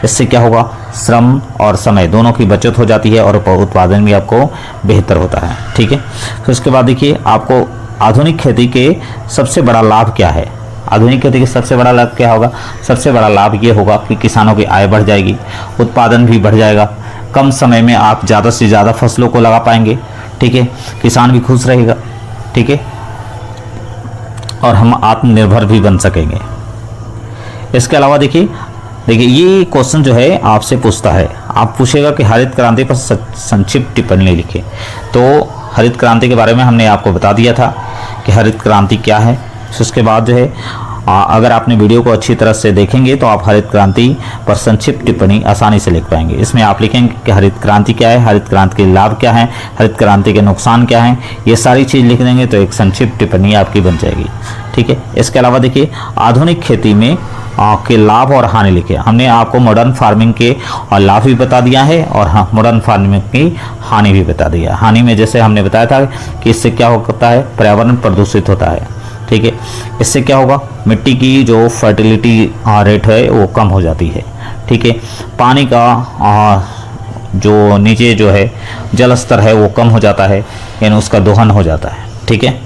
इससे क्या होगा, श्रम और समय दोनों की बचत हो जाती है और उत्पादन भी आपको बेहतर होता है। ठीक है, फिर उसके बाद देखिए आपको आधुनिक खेती के सबसे बड़ा लाभ क्या है। आधुनिक खेती का सबसे बड़ा लाभ क्या होगा, सबसे बड़ा लाभ ये होगा कि किसानों की आय बढ़ जाएगी, उत्पादन भी बढ़ जाएगा, कम समय में आप ज़्यादा से ज़्यादा फसलों को लगा पाएंगे। ठीक है, किसान भी खुश रहेगा। ठीक है, और हम आत्मनिर्भर भी बन सकेंगे। इसके अलावा देखिए ये क्वेश्चन जो है आपसे पूछता है, आप पूछेगा कि हरित क्रांति पर संक्षिप्त टिप्पणी लिखें। तो हरित क्रांति के बारे में हमने आपको बता दिया था कि हरित क्रांति क्या है। उसके बाद जो है अगर आपने वीडियो को अच्छी तरह से देखेंगे तो आप हरित क्रांति पर संक्षिप्त टिप्पणी आसानी से लिख पाएंगे। इसमें आप लिखेंगे कि हरित क्रांति क्या है, हरित क्रांति के लाभ क्या हैं, हरित क्रांति के नुकसान क्या हैं, ये सारी चीज़ लिख देंगे तो एक संक्षिप्त टिप्पणी आपकी बन जाएगी। ठीक है, इसके अलावा देखिए आधुनिक खेती में के लाभ और हानि लिखे। हमने आपको मॉडर्न फार्मिंग के लाभ भी बता दिया है और हाँ मॉडर्न फार्मिंग की हानि भी बता दिया। हानि में जैसे हमने बताया था कि इससे क्या होता है, पर्यावरण प्रदूषित होता है। ठीक है, इससे क्या होगा, मिट्टी की जो फर्टिलिटी रेट है वो कम हो जाती है। ठीक है, पानी का जो नीचे जो है जल स्तर है वो कम हो जाता है, यानी उसका दोहन हो जाता है। ठीक है,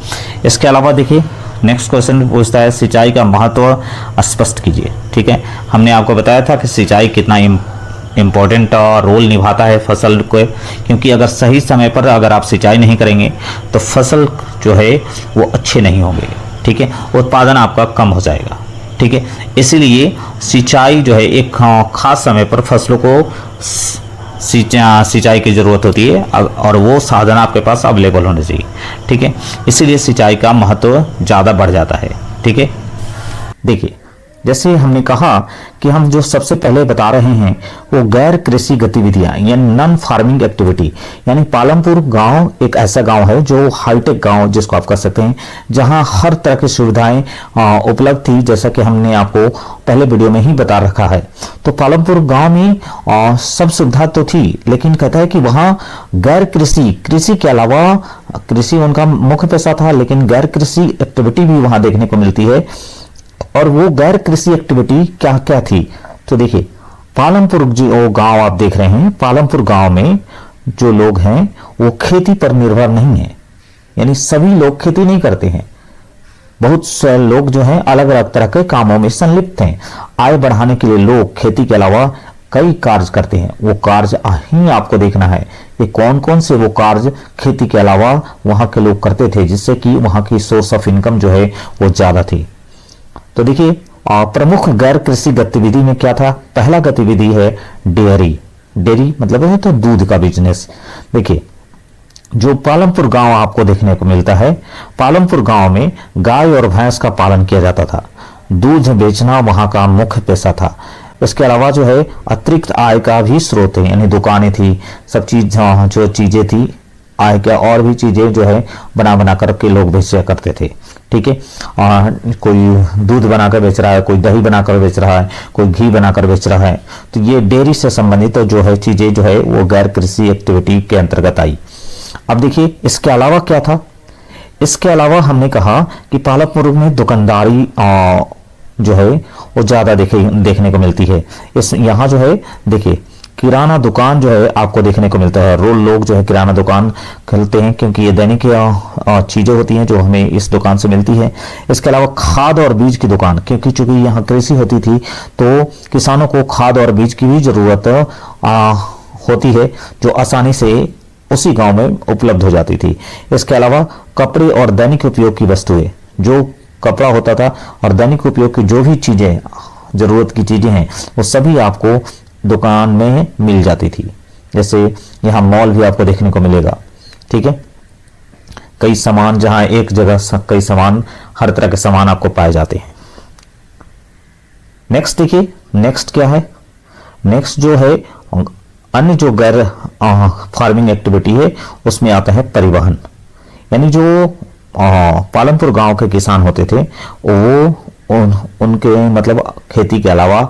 इसके अलावा देखिए नेक्स्ट क्वेश्चन पूछता है सिंचाई का महत्व स्पष्ट कीजिए। ठीक है, हमने आपको बताया था कि सिंचाई कितना इम्पोर्टेंट रोल निभाता है फसल को, क्योंकि अगर सही समय पर अगर आप सिंचाई नहीं करेंगे तो फसल जो है वो अच्छे नहीं होंगे। ठीक है, उत्पादन आपका कम हो जाएगा। ठीक है, इसीलिए सिंचाई जो है एक खास समय पर फसलों को सिंचाई की ज़रूरत होती है और वो साधन आपके पास अवेलेबल होने चाहिए। ठीक है, इसीलिए सिंचाई का महत्व ज़्यादा बढ़ जाता है। ठीक है, देखिए जैसे हमने कहा कि हम जो सबसे पहले बता रहे हैं वो गैर कृषि गतिविधियां यानी नॉन फार्मिंग एक्टिविटी, यानी पालमपुर गांव एक ऐसा गांव है जो हाईटेक गांव जिसको आप कह सकते हैं, जहां हर तरह की सुविधाएं उपलब्ध थी, जैसा कि हमने आपको पहले वीडियो में ही बता रखा है। तो पालमपुर गांव में सब सुविधा तो थी, लेकिन कहता है कि वहां गैर कृषि के अलावा, कृषि उनका मुख्य पेशा था लेकिन गैर कृषि एक्टिविटी भी वहां देखने को मिलती है। और वो गैर कृषि एक्टिविटी क्या क्या थी, तो देखिए पालमपुर जो गांव आप देख रहे हैं, पालमपुर गांव में जो लोग हैं वो खेती पर निर्भर नहीं है, यानी सभी लोग खेती नहीं करते हैं। बहुत से लोग जो हैं अलग अलग तरह के कामों में संलिप्त हैं। आय बढ़ाने के लिए लोग खेती के अलावा कई कार्य करते हैं। वो कार्य ही आपको देखना है कि कौन कौन से वो कार्य खेती के अलावा वहां के लोग करते थे, जिससे कि वहां की सोर्स ऑफ इनकम जो है वो ज्यादा थी। तो देखिए प्रमुख गैर कृषि गतिविधि में क्या था, पहला गतिविधि है डेयरी मतलब है तो दूध का बिजनेस। देखिए जो पालमपुर गांव आपको देखने को मिलता है, पालमपुर गांव में गाय और भैंस का पालन किया जाता था, दूध बेचना वहां का मुख्य पेशा था। इसके अलावा जो है अतिरिक्त आय का भी स्रोत है, यानी दुकानें थी, सब चीज जो चीजें थी आय के और भी चीजें जो है बना करके लोग बेचा करते थे। ठीक है, कोई दूध बनाकर बेच रहा है, कोई दही बनाकर बेच रहा है, कोई घी बनाकर बेच रहा है। तो ये डेयरी से संबंधित जो है चीजें जो है वो गैर कृषि एक्टिविटी के अंतर्गत आई। अब देखिए इसके अलावा क्या था, इसके अलावा हमने कहा कि पालमपुर में दुकानदारी जो है वो ज्यादा देखने को मिलती है। इस यहाँ जो है देखिए किराना दुकान जो है आपको देखने को मिलता है। रोल लोग जो है किराना दुकान खोलते हैं क्योंकि ये दैनिक चीजें होती हैं जो हमें इस दुकान से मिलती है। इसके अलावा खाद और बीज की दुकान, क्योंकि चूंकि यहाँ कृषि होती थी तो किसानों को खाद और बीज की भी जरूरत होती है जो आसानी से उसी गांव में उपलब्ध हो जाती थी। इसके अलावा कपड़े और दैनिक उपयोग की वस्तुएं, जो कपड़ा होता था और दैनिक उपयोग की जो भी चीजें जरूरत की चीजें हैं वो सभी आपको दुकान में मिल जाती थी। जैसे यहाँ मॉल भी आपको देखने को मिलेगा। ठीक है, कई सामान जहां एक जगह कई सामान, हर तरह के सामान आपको पाए जाते हैं। नेक्स्ट देखिए, नेक्स्ट क्या है, नेक्स्ट जो है अन्य जो गैर फार्मिंग एक्टिविटी है उसमें आता है परिवहन। यानी जो पालमपुर गांव के किसान होते थे वो उनके मतलब खेती के अलावा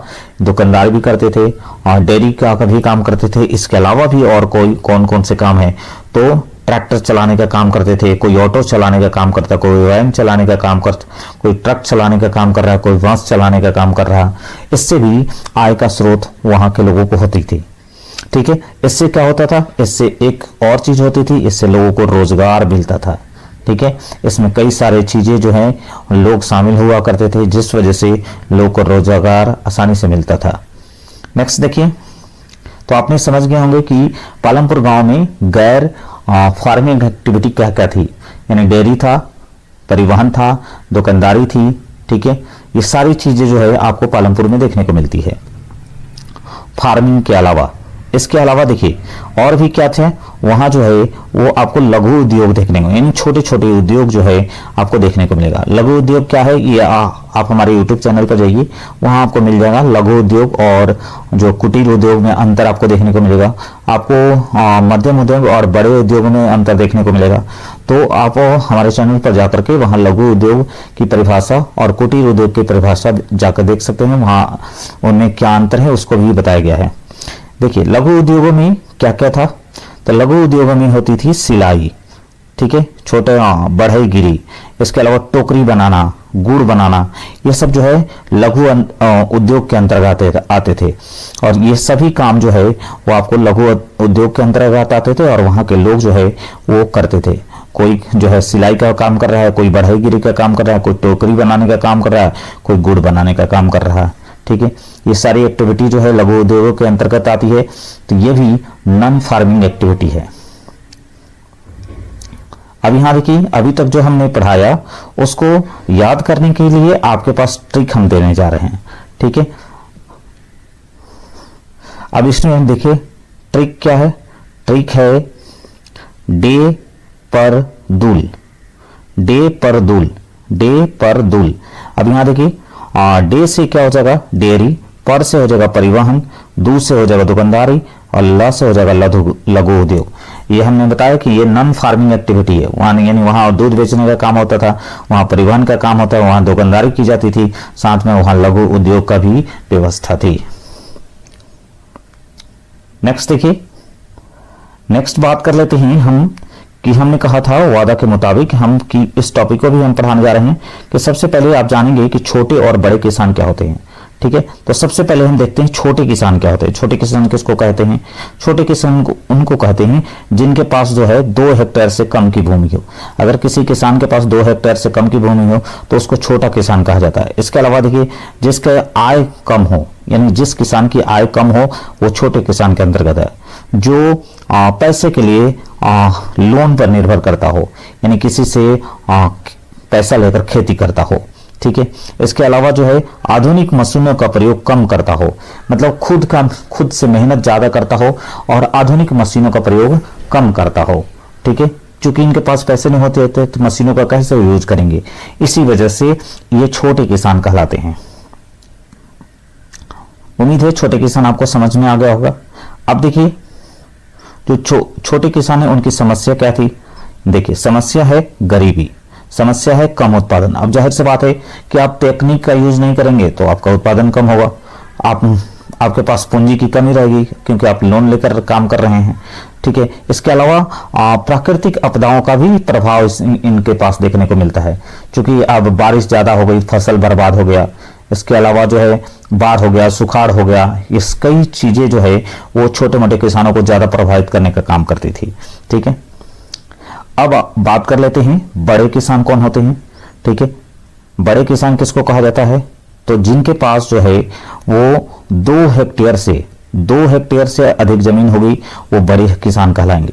दुकानदार भी करते थे और डेयरी का भी काम करते थे। इसके अलावा भी और कोई कौन कौन से काम है, तो ट्रैक्टर चलाने का काम करते थे, कोई ऑटो चलाने का काम करता, कोई वैन चलाने का काम करता, कोई ट्रक चलाने का काम कर रहा है, कोई बस चलाने का काम कर रहा। इससे भी आय का स्रोत वहां के लोगों को होती थी। ठीक है, इससे क्या होता था, इससे एक और चीज होती थी, इससे लोगों को रोजगार मिलता था। ठीक है, इसमें कई सारे चीजें जो है लोग शामिल हुआ करते थे, जिस वजह से लोगों को रोजगार आसानी से मिलता था। नेक्स्ट देखिए, तो आपने समझ गए होंगे कि पालमपुर गांव में गैर फार्मिंग एक्टिविटी क्या क्या थी, यानी डेयरी था, परिवहन था, दुकानदारी थी। ठीक है, ये सारी चीजें जो है आपको पालमपुर में देखने को मिलती है फार्मिंग के अलावा। इसके अलावा देखिए और भी क्या थे, वहां जो है वो आपको लघु उद्योग देखने को, यानी छोटे छोटे उद्योग जो है आपको देखने को मिलेगा। लघु उद्योग क्या है, ये आप हमारे YouTube चैनल पर जाइए, वहां आपको मिल जाएगा लघु उद्योग और जो कुटीर उद्योग में अंतर आपको देखने को मिलेगा। आपको मध्यम उद्योग और बड़े उद्योग में अंतर देखने को मिलेगा। तो आप हमारे चैनल पर जाकर के वहां लघु उद्योग की परिभाषा और कुटीर उद्योग की परिभाषा जाकर देख सकते हैं, वहां उनमें क्या अंतर है उसको भी बताया गया है। देखिए लघु उद्योगों में क्या क्या था, तो लघु उद्योगों में होती थी सिलाई, ठीक है, छोटे बढ़ईगिरी, इसके अलावा टोकरी बनाना, गुड़ बनाना, ये सब जो है लघु उद्योग के अंतर्गत आते थे। और ये सभी काम जो है वो आपको लघु उद्योग के अंतर्गत आते थे और वहां के लोग जो है वो करते थे। कोई जो है सिलाई का काम कर रहा है, कोई बढ़ईगिरी का काम कर रहा है, कोई टोकरी बनाने का काम कर रहा है, कोई गुड़ बनाने का काम कर रहा है। ठीक है, ये सारी एक्टिविटी जो है लघु उद्योगों के अंतर्गत आती है, तो ये भी नॉन फार्मिंग एक्टिविटी है। अब यहां देखिए, अभी तक जो हमने पढ़ाया उसको याद करने के लिए आपके पास ट्रिक हम देने जा रहे हैं। ठीक है, अब इसमें देखिए ट्रिक क्या है, ट्रिक है डे पर दूल, डे पर दूल, डे पर दूल। अब यहां देखिए डे से क्या हो जाएगा डेयरी, पर से हो जाएगा परिवहन, दूध से हो जाएगा दुकानदारी और ल से हो जाएगा लघु उद्योग। ये हमने बताया कि ये नॉन फार्मिंग एक्टिविटी है, वहां यानी वहां दूध बेचने का काम होता था, वहां परिवहन का काम होता है, वहां दुकानदारी की जाती थी, साथ में वहां लघु उद्योग का भी व्यवस्था थी। नेक्स्ट देखिए, नेक्स्ट बात कर लेते हैं हम कि हमने कहा था वादा के मुताबिक हम कि इस टॉपिक को भी हम पढ़ाने जा रहे हैं कि सबसे पहले आप जानेंगे कि छोटे और बड़े किसान क्या होते हैं। ठीक है, तो सबसे पहले हम देखते हैं छोटे किसान क्या होते हैं। छोटे किसान किसको कहते हैं, छोटे किसान को उनको कहते हैं जिनके पास जो है 2 हेक्टेयर से कम की भूमि हो। अगर किसी किसान के पास 2 हेक्टेयर से कम की भूमि हो तो उसको छोटा किसान कहा जाता है। इसके अलावा देखिए जिसका आय कम हो, यानी जिस किसान की आय कम हो वो छोटे किसान के अंतर्गत है। जो पैसे के लिए लोन पर निर्भर करता हो, यानी किसी से पैसा लेकर खेती करता हो। ठीक है, इसके अलावा जो है आधुनिक मशीनों का प्रयोग कम करता हो, मतलब खुद से मेहनत ज्यादा करता हो और आधुनिक मशीनों का प्रयोग कम करता हो। ठीक है, चूंकि इनके पास पैसे नहीं होते तो मशीनों का कैसे यूज करेंगे, इसी वजह से ये छोटे किसान कहलाते हैं। उम्मीद है छोटे किसान आपको समझ में आ गया होगा। अब देखिए जो छोटे किसान है उनकी समस्या क्या थी। देखिए समस्या है गरीबी, समस्या है कम उत्पादन। अब जाहिर सी बात है कि आप टेक्निक का यूज नहीं करेंगे तो आपका उत्पादन कम होगा, आपके पास पूंजी की कमी रहेगी क्योंकि आप लोन लेकर काम कर रहे हैं। ठीक है, इसके अलावा प्राकृतिक आपदाओं का भी प्रभाव इनके पास देखने को मिलता है, क्योंकि अब बारिश ज्यादा हो गई, फसल बर्बाद हो गया। इसके अलावा जो है बाढ़ हो गया, सुखाड़ हो गया, ये कई चीजें जो है वो छोटे मोटे किसानों को ज्यादा प्रभावित करने का काम करती थी। ठीक है, अब बात कर लेते हैं बड़े किसान कौन होते हैं। ठीक है, बड़े किसान किसको कहा जाता है, तो जिनके पास जो है वो 2 हेक्टेयर से अधिक जमीन होगी वो बड़े किसान कहलाएंगे।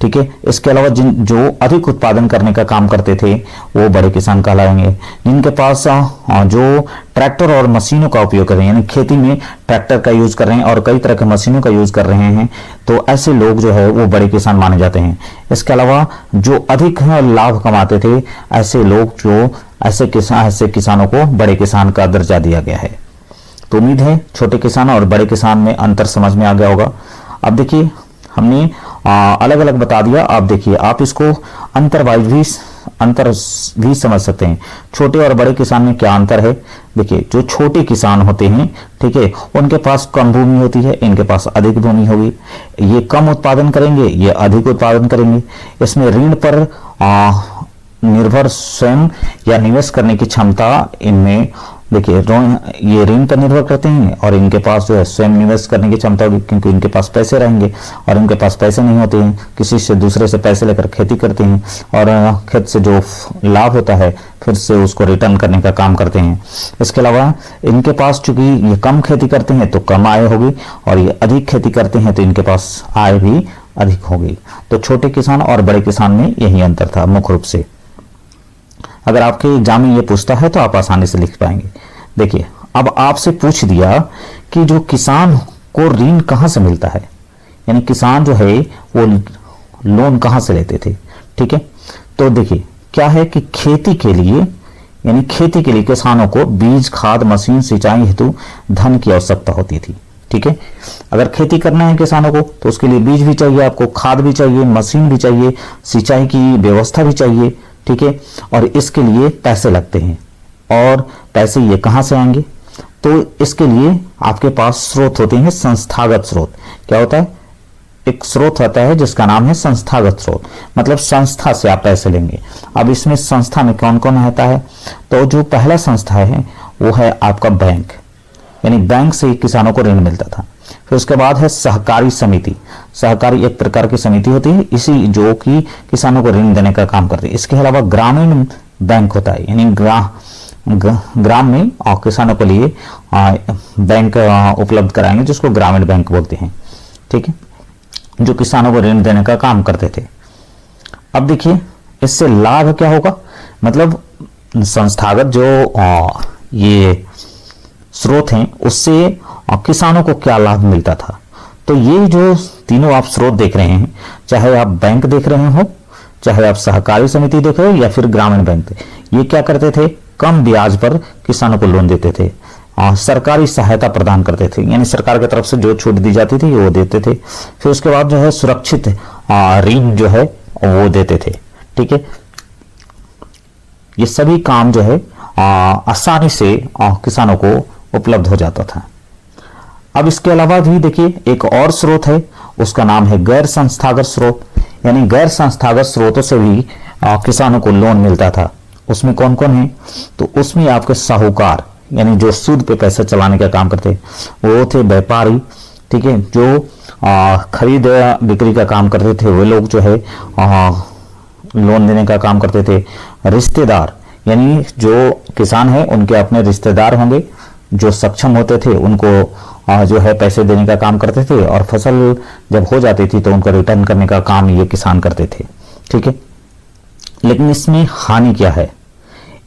ठीक है, इसके अलावा जो अधिक उत्पादन करने का काम करते थे वो बड़े किसान कहलाएंगे। जिनके पास जो ट्रैक्टर और मशीनों का उपयोग कर रहे हैं, यानी खेती में ट्रैक्टर का यूज कर रहे हैं और कई तरह के मशीनों का यूज कर रहे हैं, तो ऐसे लोग जो है वो बड़े किसान माने जाते हैं। इसके अलावा जो अधिक लाभ कमाते थे ऐसे लोग, जो ऐसे किसानों को बड़े किसान का दर्जा दिया गया है। तो उम्मीद है छोटे किसान और बड़े किसान में अंतर समझ में आ गया होगा। अब देखिए हमने अलग अलग बता दिया। आप देखिए आप इसको अंतर अंतर भी समझ सकते हैं। छोटे और बड़े किसान में क्या अंतर है? देखिए, जो छोटे किसान होते हैं, ठीक है, उनके पास कम भूमि होती है, इनके पास अधिक भूमि होगी। ये कम उत्पादन करेंगे, ये अधिक उत्पादन करेंगे। इसमें ऋण पर निर्भर स्वयं या निवेश करने की क्षमता इनमें, देखिए, ये ऋण पर निर्भर करते हैं और इनके पास जो है स्वयं निवेश करने की क्षमता होगी, क्योंकि इनके पास पैसे रहेंगे और इनके पास पैसे नहीं होते हैं, किसी से दूसरे से पैसे लेकर खेती करते हैं और खेत से जो लाभ होता है फिर से उसको रिटर्न करने का काम करते हैं। इसके अलावा इनके पास चूंकि ये कम खेती करते हैं तो कम आय होगी और ये अधिक खेती करते हैं तो इनके पास आय भी अधिक होगी। तो छोटे किसान और बड़े किसान में यही अंतर था मुख्य रूप से। अगर आपके एग्जाम में ये पूछता है तो आप आसानी से लिख पाएंगे। देखिए, अब आपसे पूछ दिया कि जो किसान को ऋण कहां से मिलता है, यानी किसान जो है वो लोन कहां से लेते थे, ठीक है। तो देखिए क्या है कि खेती के लिए, यानी खेती के लिए किसानों को बीज, खाद, मशीन, सिंचाई हेतु धन की आवश्यकता होती थी, ठीक है। अगर खेती करना है किसानों को तो उसके लिए बीज भी चाहिए, आपको खाद भी चाहिए, मशीन भी चाहिए, सिंचाई की व्यवस्था भी चाहिए, ठीक है। और इसके लिए पैसे लगते हैं और पैसे ये कहां से आएंगे? तो इसके लिए आपके पास स्रोत होते हैं, संस्थागत स्रोत। क्या होता है? एक स्रोत होता है जिसका नाम है संस्थागत स्रोत, मतलब संस्था से आप पैसे लेंगे। अब इसमें संस्था में कौन कौन रहता है? तो जो पहला संस्था है वो है आपका बैंक, यानी बैंक से किसानों को ऋण मिलता था। फिर उसके बाद है सहकारी समिति। सहकारी एक प्रकार की समिति होती है, इसी जो कि किसानों को ऋण देने का काम करती है। इसके अलावा ग्रामीण बैंक होता है, यानी ग्राम में किसानों के लिए बैंक उपलब्ध कराएंगे, जिसको ग्रामीण बैंक बोलते हैं, ठीक है, जो किसानों को ऋण देने का काम करते थे। अब देखिए इससे लाभ क्या होगा, मतलब संस्थागत जो ये स्रोत हैं उससे किसानों को क्या लाभ मिलता था। तो ये जो तीनों आप स्रोत देख रहे हैं, चाहे आप बैंक देख रहे हो, चाहे आप सहकारी समिति देख रहे हो या फिर ग्रामीण बैंक, ये क्या करते थे? कम ब्याज पर किसानों को लोन देते थे, सरकारी सहायता प्रदान करते थे, यानी सरकार की तरफ से जो छूट दी जाती थी वो देते थे। फिर उसके बाद जो है सुरक्षित ऋण जो है वो देते थे, ठीक है। ये सभी काम जो है आसानी से किसानों को उपलब्ध हो जाता था। अब इसके अलावा भी देखिए एक और स्रोत है, उसका नाम है गैर संस्थागत स्रोत, यानी गैर संस्थागत स्रोतों से भी किसानों को लोन मिलता था। उसमें कौन कौन है? तो उसमें आपके साहूकार, यानी जो सूद पे पैसा चलाने का काम करते, वो थे व्यापारी, ठीक है, जो खरीद बिक्री का काम करते थे, वे लोग जो है लोन देने का काम करते थे। रिश्तेदार, यानी जो किसान है उनके अपने रिश्तेदार होंगे जो सक्षम होते थे, उनको जो है पैसे देने का काम करते थे और फसल जब हो जाती थी तो उनको रिटर्न करने का काम ये किसान करते थे, ठीक है। लेकिन इसमें हानि क्या है?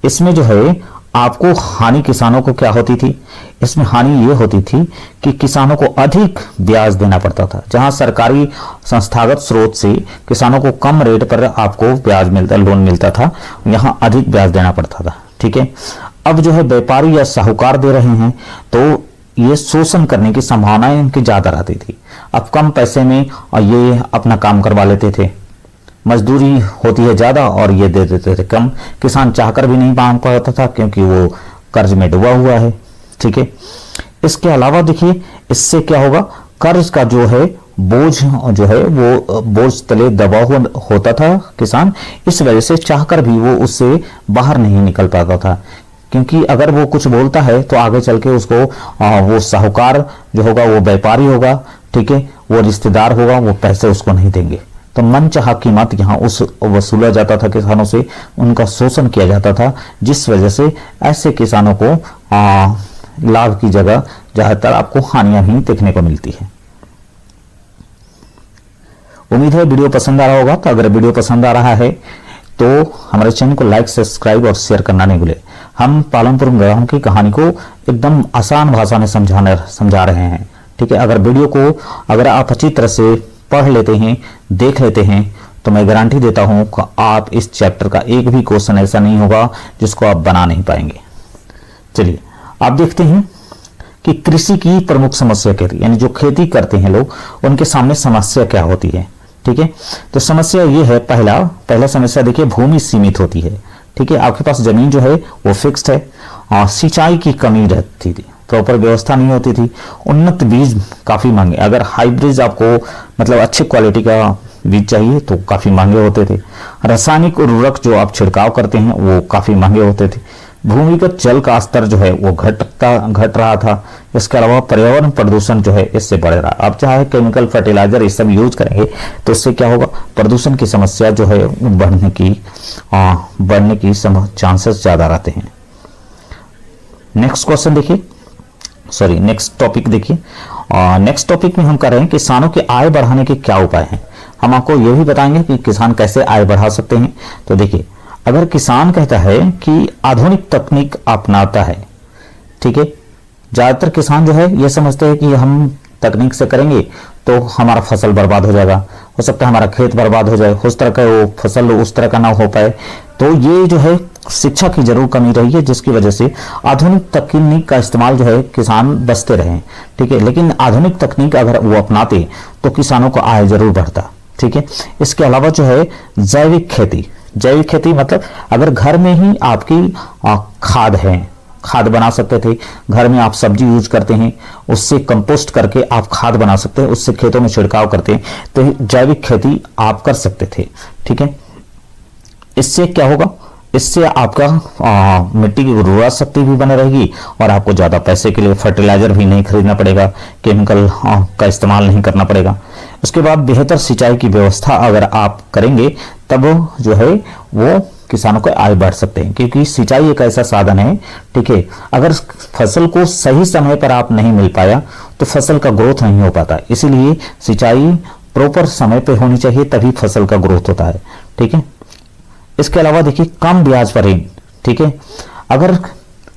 इसमें जो है आपको हानि किसानों को क्या होती थी? इसमें हानि ये होती थी कि किसानों को अधिक ब्याज देना पड़ता था। जहां सरकारी संस्थागत स्रोत से किसानों को कम रेट पर आपको ब्याज मिलता, लोन मिलता था, यहां अधिक ब्याज देना पड़ता था, ठीक है। अब जो है व्यापारी या साहूकार दे रहे हैं तो ये शोषण करने की संभावना इनकी ज्यादा रहती थी। अब कम पैसे में ये अपना काम करवा लेते थे, मजदूरी होती है ज्यादा और ये दे देते थे कम। किसान चाहकर भी नहीं मांग पाता था क्योंकि वो कर्ज में डूबा हुआ है, ठीक है। इसके अलावा देखिए इससे क्या होगा, कर्ज का जो है बोझ जो है वो बोझ तले दबा होता था किसान, इस वजह से चाहकर भी वो उससे बाहर नहीं निकल पाता था, क्योंकि अगर वो कुछ बोलता है तो आगे चल के उसको वो साहूकार जो होगा वो व्यापारी होगा, ठीक है, वो रिश्तेदार होगा, वो पैसे उसको नहीं देंगे। तो मनचाहा कीमत यहाँ उस वसूला जाता था किसानों से, उनका शोषण किया जाता था, जिस वजह से ऐसे किसानों को लाभ की जगह ज्यादातर आपको हानियां ही देखने को मिलती है। उम्मीद है वीडियो पसंद आ रहा होगा। तो अगर वीडियो पसंद आ रहा है तो हमारे चैनल को लाइक, सब्सक्राइब और शेयर करना नहीं भूले। हम पालनपुर ग्राम की कहानी को एकदम आसान भाषा में समझा रहे हैं, ठीक है। अगर वीडियो को अगर आप अच्छी तरह से पढ़ लेते हैं, देख लेते हैं, तो मैं गारंटी देता हूं कि आप इस चैप्टर का एक भी क्वेश्चन ऐसा नहीं होगा जिसको आप बना नहीं पाएंगे। चलिए आप देखते हैं कि कृषि की प्रमुख समस्या क्या थी, यानी जो खेती करते हैं लोग उनके सामने समस्या क्या होती है, ठीक है। तो समस्या ये है, पहला समस्या देखिए, भूमि सीमित होती है। ठीक है, आपके पास जमीन जो है वो फिक्स्ड है और सिंचाई की कमी रहती थी, प्रॉपर व्यवस्था नहीं होती थी, उन्नत बीज काफी महंगे, अगर हाइब्रिड आपको मतलब अच्छी क्वालिटी का बीज चाहिए तो काफी महंगे होते थे, रासायनिक उर्वरक जो आप छिड़काव करते हैं वो काफी महंगे होते थे, भूमिगत जल का स्तर जो है वो घट रहा था। इसके अलावा पर्यावरण प्रदूषण जो है इससे बढ़ रहा है। आप चाहे केमिकल फर्टिलाइजर ये सब यूज करेंगे तो इससे क्या होगा, प्रदूषण की समस्या जो है बढ़ने की चांसेस ज्यादा रहते हैं। नेक्स्ट क्वेश्चन देखिए, सॉरी नेक्स्ट टॉपिक देखिए। नेक्स्ट टॉपिक में हम कर रहे हैं किसानों की आय बढ़ाने के क्या उपाय हैं। हम आपको ये भी बताएंगे कि किसान कैसे आय बढ़ा सकते हैं। तो देखिए, अगर किसान कहता है कि आधुनिक तकनीक अपनाता है, ठीक है, ज्यादातर किसान जो है ये समझते हैं कि हम तकनीक से करेंगे तो हमारा फसल बर्बाद हो जाएगा, हो सकता है हमारा खेत बर्बाद हो जाए, उस तरह का वो फसल उस तरह का ना हो पाए। तो ये जो है शिक्षा की जरूर कमी रही है, जिसकी वजह से आधुनिक तकनीक का इस्तेमाल जो है किसान बचते रहे। ठीक है, लेकिन आधुनिक तकनीक अगर वो अपनाते तो किसानों को आय जरूर बढ़ता। ठीक है, इसके अलावा जो है जैविक खेती मतलब अगर घर में ही आपकी खाद बना सकते थे, घर में आप सब्जी यूज करते हैं, उससे कंपोस्ट करके आप खाद बना सकते हैं, उससे खेतों में छिड़काव करते हैं, तो जैविक खेती आप कर सकते थे। ठीक है, इससे क्या होगा, इससे आपका मिट्टी की उर्वरा शक्ति भी बने रहेगी और आपको ज्यादा पैसे के लिए फर्टिलाइजर भी नहीं खरीदना पड़ेगा, केमिकल का इस्तेमाल नहीं करना पड़ेगा। उसके बाद बेहतर सिंचाई की व्यवस्था अगर आप करेंगे तब जो है वो किसानों को आय बढ़ सकते हैं, क्योंकि सिंचाई एक ऐसा साधन है, ठीक है, अगर फसल को सही समय पर आप नहीं मिल पाया तो फसल का ग्रोथ नहीं हो पाता। इसीलिए सिंचाई प्रॉपर समय पे होनी चाहिए, तभी फसल का ग्रोथ होता है। ठीक है, इसके अलावा देखिए कम ब्याज पर ऋण। ठीक है, अगर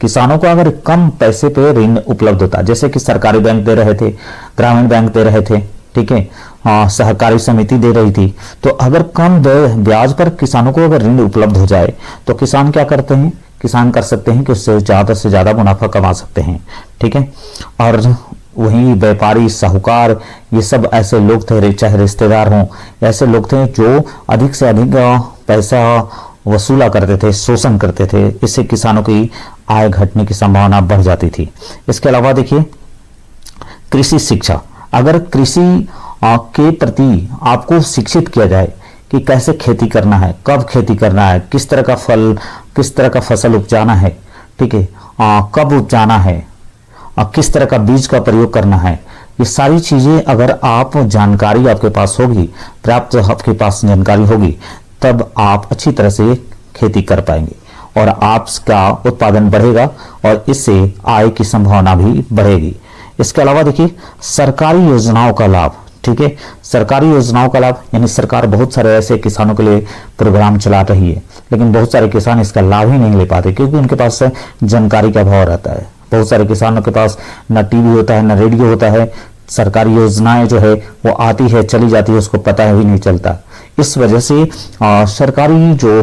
किसानों को अगर कम पैसे पे ऋण उपलब्ध होता, जैसे कि सरकारी बैंक दे रहे थे, ग्रामीण बैंक दे रहे थे, ठीक है, सहकारी समिति दे रही थी, तो अगर कम ब्याज पर किसानों को अगर ऋण उपलब्ध हो जाए तो किसान क्या करते हैं, किसान कर सकते हैं कि उससे से ज्यादा मुनाफा कमा सकते हैं। ठीक है, और वहीं व्यापारी, साहूकार, ये सब ऐसे लोग थे, चाहे रिश्तेदार हों, ऐसे लोग थे जो अधिक से अधिक पैसा वसूला करते थे, शोषण करते थे। इससे किसानों की आय घटने की संभावना बढ़ जाती थी। इसके अलावा देखिए कृषि शिक्षा, अगर कृषि के प्रति आपको शिक्षित किया जाए कि कैसे खेती करना है, कब खेती करना है, किस तरह का फसल उपजाना है, ठीक है, कब उपजाना है, किस तरह का बीज का प्रयोग करना है, ये सारी चीजें अगर आप जानकारी आपके पास होगी, पर्याप्त आपके पास जानकारी होगी, तब आप अच्छी तरह से खेती कर पाएंगे और आपका उत्पादन बढ़ेगा और इससे आय की संभावना भी बढ़ेगी। इसके अलावा देखिए सरकारी योजनाओं का लाभ। ठीक है, सरकारी योजनाओं का लाभ यानी सरकार बहुत सारे ऐसे किसानों के लिए प्रोग्राम चला रही है, लेकिन बहुत सारे किसान इसका लाभ ही नहीं ले पाते क्योंकि उनके पास जानकारी का अभाव रहता है। बहुत सारे किसानों के पास न टीवी होता है, न रेडियो होता है, सरकारी योजनाएं जो है वो आती है चली जाती है, उसको पता ही नहीं चलता। इस वजह से सरकारी जो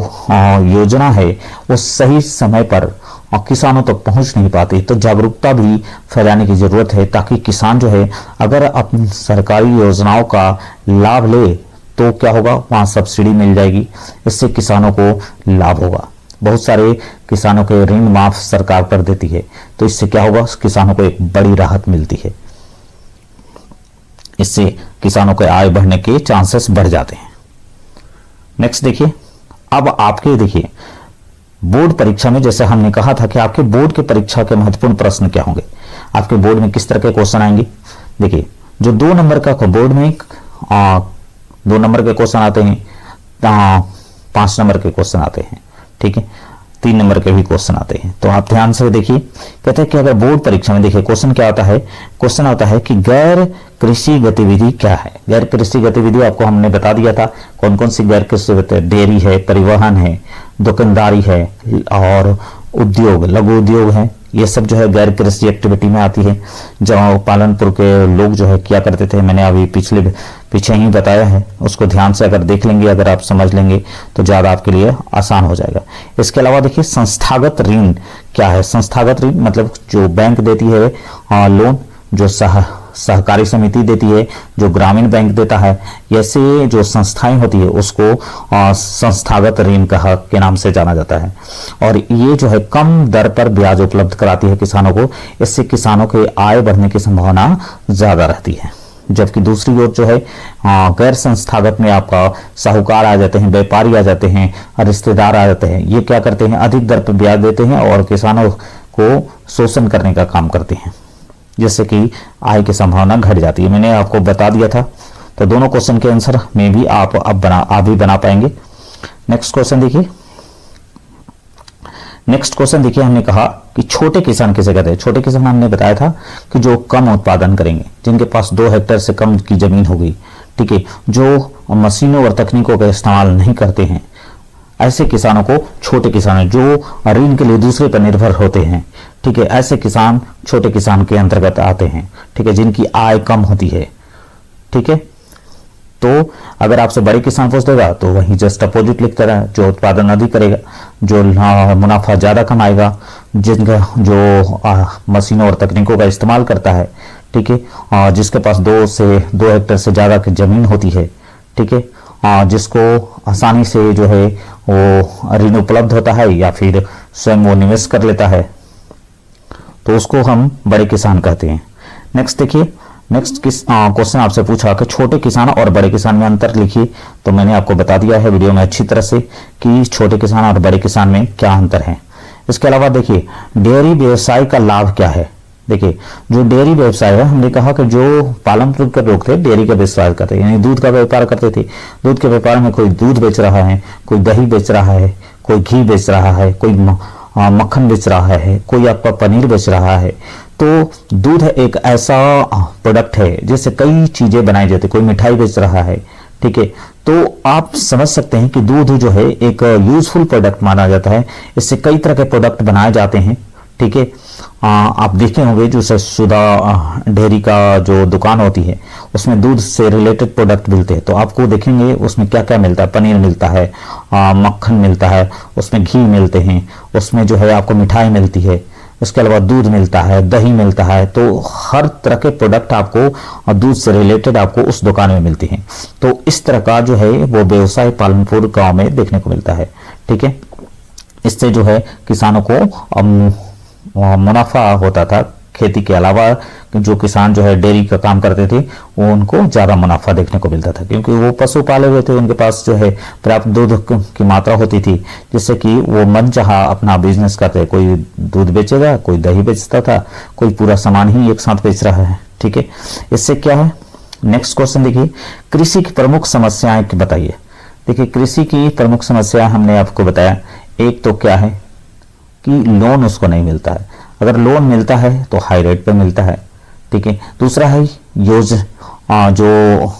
योजना है वो सही समय पर किसानों तक पहुंच नहीं पाती। तो जागरूकता भी फैलाने की जरूरत है ताकि किसान जो है अगर अपनी सरकारी योजनाओं का लाभ ले तो क्या होगा, वहां सब्सिडी मिल जाएगी, इससे किसानों को लाभ होगा। बहुत सारे किसानों के ऋण माफ सरकार कर देती है, तो इससे क्या होगा, किसानों को एक बड़ी राहत मिलती है। इससे किसानों के आय बढ़ने के चांसेस बढ़ जाते हैं। नेक्स्ट देखिए, अब आपके देखिए बोर्ड परीक्षा में जैसे हमने कहा था कि आपके बोर्ड के परीक्षा के महत्वपूर्ण प्रश्न क्या होंगे, आपके बोर्ड में किस तरह के क्वेश्चन आएंगे। देखिए जो 2 नंबर का बोर्ड में 2 नंबर के क्वेश्चन आते हैं, 5 नंबर के क्वेश्चन आते हैं, ठीक है, 3 नंबर के भी क्वेश्चन आते हैं। तो आप ध्यान से देखिए, कहते हैं कि अगर बोर्ड परीक्षा में देखिए क्वेश्चन क्या आता है, क्वेश्चन आता है कि गैर कृषि गतिविधि क्या है। गैर कृषि गतिविधि आपको हमने बता दिया था कौन कौन सी गैर कृषि, डेयरी है, परिवहन है, दुकानदारी है और उद्योग, लघु उद्योग है, ये सब जो है गैर कृषि एक्टिविटी में आती है। जो पालनपुर के लोग जो है किया करते थे, मैंने अभी पीछे ही बताया है, उसको ध्यान से अगर देख लेंगे, अगर आप समझ लेंगे तो ज्यादा आपके लिए आसान हो जाएगा। इसके अलावा देखिए संस्थागत ऋण क्या है। संस्थागत ऋण मतलब जो बैंक देती है लोन, जो सहकारी समिति देती है, जो ग्रामीण बैंक देता है। ऐसे जो संस्थाएं होती है उसको संस्थागत ऋण के नाम से जाना जाता है। और ये जो है कम दर पर ब्याज उपलब्ध कराती है किसानों को। इससे किसानों के आय बढ़ने की संभावना ज्यादा रहती है। जबकि दूसरी ओर जो है गैर संस्थागत में आपका साहूकार आ जाते हैं, व्यापारी आ जाते हैं, रिश्तेदार आ जाते हैं। ये क्या करते हैं, अधिक दर पर ब्याज देते हैं और किसानों को शोषण करने का काम करते हैं, जिससे कि आय की संभावना घट जाती है। मैंने आपको बता दिया था। तो दोनों क्वेश्चन के आंसर में भी आप बना पाएंगे। नेक्स्ट क्वेश्चन देखिए। हमने कहा कि छोटे किसान किसे कहते हैं। छोटे किसान हमने बताया था कि जो कम उत्पादन करेंगे, जिनके पास 2 हेक्टेयर से कम की जमीन होगी, ठीक है, जो मशीनों और तकनीकों का इस्तेमाल नहीं करते हैं, ऐसे किसानों को छोटे किसान, जो ऋण के लिए दूसरे पर निर्भर होते हैं, ठीक है, ऐसे किसान छोटे किसान के अंतर्गत आते हैं, ठीक है, जिनकी आय कम होती है, ठीक है। तो अगर आपसे बड़े किसान पूछ देगा तो वही जस्ट अपोजिट लिख देना है, जो उत्पादन अधिक करेगा, जो मुनाफा ज्यादा कमाएगा, जिनका जो मशीनों और तकनीकों का इस्तेमाल करता है, ठीक है, जिसके पास 2 हेक्टेयर से ज्यादा की जमीन होती है, ठीक है, जिसको आसानी से जो है वो ऋण उपलब्ध होता है या फिर स्वयं वो निवेश कर लेता है, तो उसको हम बड़े किसान कहते हैं। नेक्स्ट देखिए। नेक्स्ट क्वेश्चन आपसे पूछा कि छोटे किसान और बड़े किसान में अंतर लिखिए। तो मैंने आपको बता दिया है वीडियो में अच्छी तरह से कि छोटे किसान और बड़े किसान में क्या अंतर है। इसके अलावा देखिए डेयरी व्यवसाय का लाभ क्या है। देखिए जो डेयरी व्यवसाय है, हमने कहा कि जो पालनपुर के लोग थे डेयरी का व्यवसाय करते, यानी दूध का व्यापार करते थे। दूध के व्यापार में कोई दूध बेच रहा है, कोई दही बेच रहा है, कोई घी बेच रहा है, कोई मक्खन बेच रहा है, कोई आपका पनीर बेच रहा है। तो दूध एक ऐसा प्रोडक्ट है जिससे कई चीजें बनाई जाती है। कोई मिठाई बेच रहा है, ठीक है। तो आप समझ सकते हैं कि दूध जो है एक यूजफुल प्रोडक्ट माना जाता है। इससे कई तरह के प्रोडक्ट बनाए जाते हैं, ठीक है। आप देखे होंगे जो सुधा डेयरी का जो दुकान होती है उसमें दूध से रिलेटेड प्रोडक्ट मिलते हैं। तो आपको देखेंगे उसमें क्या क्या मिलता है। पनीर मिलता है, मक्खन मिलता है, उसमें घी मिलते हैं, उसमें जो है आपको मिठाई मिलती है, इसके अलावा दूध मिलता है, दही मिलता है। तो हर तरह के प्रोडक्ट आपको दूध से रिलेटेड आपको उस दुकान में मिलती हैं। तो इस तरह का जो है वो व्यवसाय पालनपुर गांव में देखने को मिलता है, ठीक है। इससे जो है किसानों को मुनाफा होता था। खेती के अलावा जो किसान जो है डेयरी का काम करते थे वो उनको ज्यादा मुनाफा देखने को मिलता था, क्योंकि वो पशु पाले हुए थे, उनके पास जो है पर्याप्त दूध की मात्रा होती थी, जिससे कि वो मनचाहा अपना बिजनेस करते। कोई दूध बेचेगा, कोई दही बेचता था, कोई पूरा सामान ही एक साथ बेच रहा है, ठीक है। इससे क्या है, नेक्स्ट क्वेश्चन देखिए, कृषि की प्रमुख समस्याएं बताइए। देखिए कृषि की प्रमुख समस्या हमने आपको बताया, एक तो क्या है कि लोन उसको नहीं मिलता है। अगर लोन मिलता है तो हाई रेट पे मिलता है, ठीक है। दूसरा है जो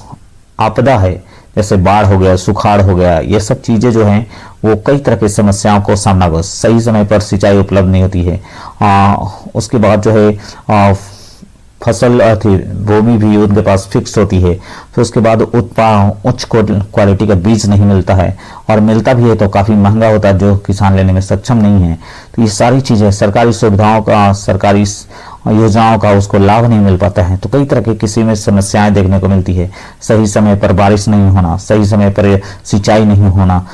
आपदा है, जैसे बाढ़ हो गया, सुखाड़ हो गया, ये सब चीजें जो हैं वो कई तरह की समस्याओं को सामना कर। सही समय पर सिंचाई उपलब्ध नहीं होती है। उसके बाद जो है फसल भूमि भी उनके पास फिक्स होती है। फिर उसके बाद उच्च क्वालिटी का बीज नहीं मिलता है, और मिलता भी है तो काफी महंगा होता है, जो किसान लेने में सक्षम नहीं है। तो ये सारी चीजें, सरकारी सुविधाओं का, सरकारी योजनाओं का उसको लाभ नहीं मिल पाता है। तो कई तरह की कृषि में समस्याएं देखने को मिलती है। सही समय पर बारिश नहीं होना, सही समय पर सिंचाई नहीं होना,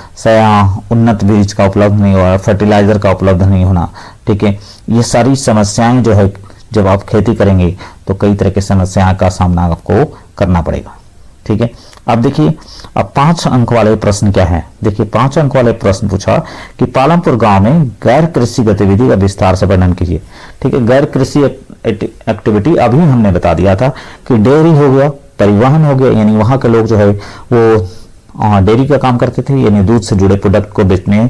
उन्नत बीज का उपलब्ध नहीं होना, फर्टिलाइजर का उपलब्ध नहीं होना, ठीक है। ये सारी समस्याएं जो है जब आप खेती करेंगे तो कई तरह की समस्याओं का सामना आपको करना पड़ेगा, ठीक है। अब देखिए, अब 5 अंक वाले प्रश्न क्या है। देखिए 5 अंक वाले प्रश्न पूछा कि पालमपुर गांव में गैर कृषि गतिविधि का विस्तार से वर्णन कीजिए, ठीक है। गैर कृषि एक्टिविटी अभी हमने बता दिया था कि डेयरी हो गया, परिवहन हो गया, यानी वहां के लोग जो है वो डेयरी का काम करते थे, यानी दूध से जुड़े प्रोडक्ट को बेचने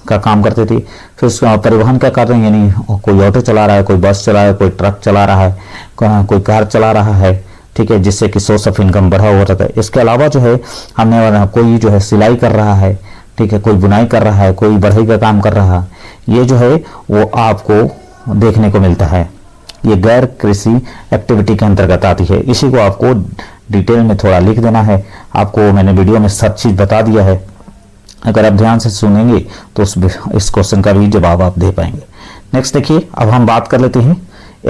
का काम करते थे। फिर परिवहन का कार्य, यानी कोई ऑटो चला रहा है, कोई बस चला रहा है, कोई ट्रक चला रहा है, कोई कार चला रहा है, ठीक है, जिससे कि सोर्स ऑफ इनकम बढ़ा हुआ रहता है। इसके अलावा जो है हमने कोई जो है सिलाई कर रहा है, ठीक है, कोई बुनाई कर रहा है, कोई बढ़ई का काम कर रहा है, ये जो है वो आपको देखने को मिलता है। ये गैर कृषि एक्टिविटी के अंतर्गत आती है। इसी को आपको डिटेल में थोड़ा लिख देना है। आपको मैंने वीडियो में सब चीज बता दिया है। अगर आप ध्यान से सुनेंगे तो इस क्वेश्चन का भी जवाब आप दे पाएंगे। नेक्स्ट देखिए, अब हम बात कर लेते हैं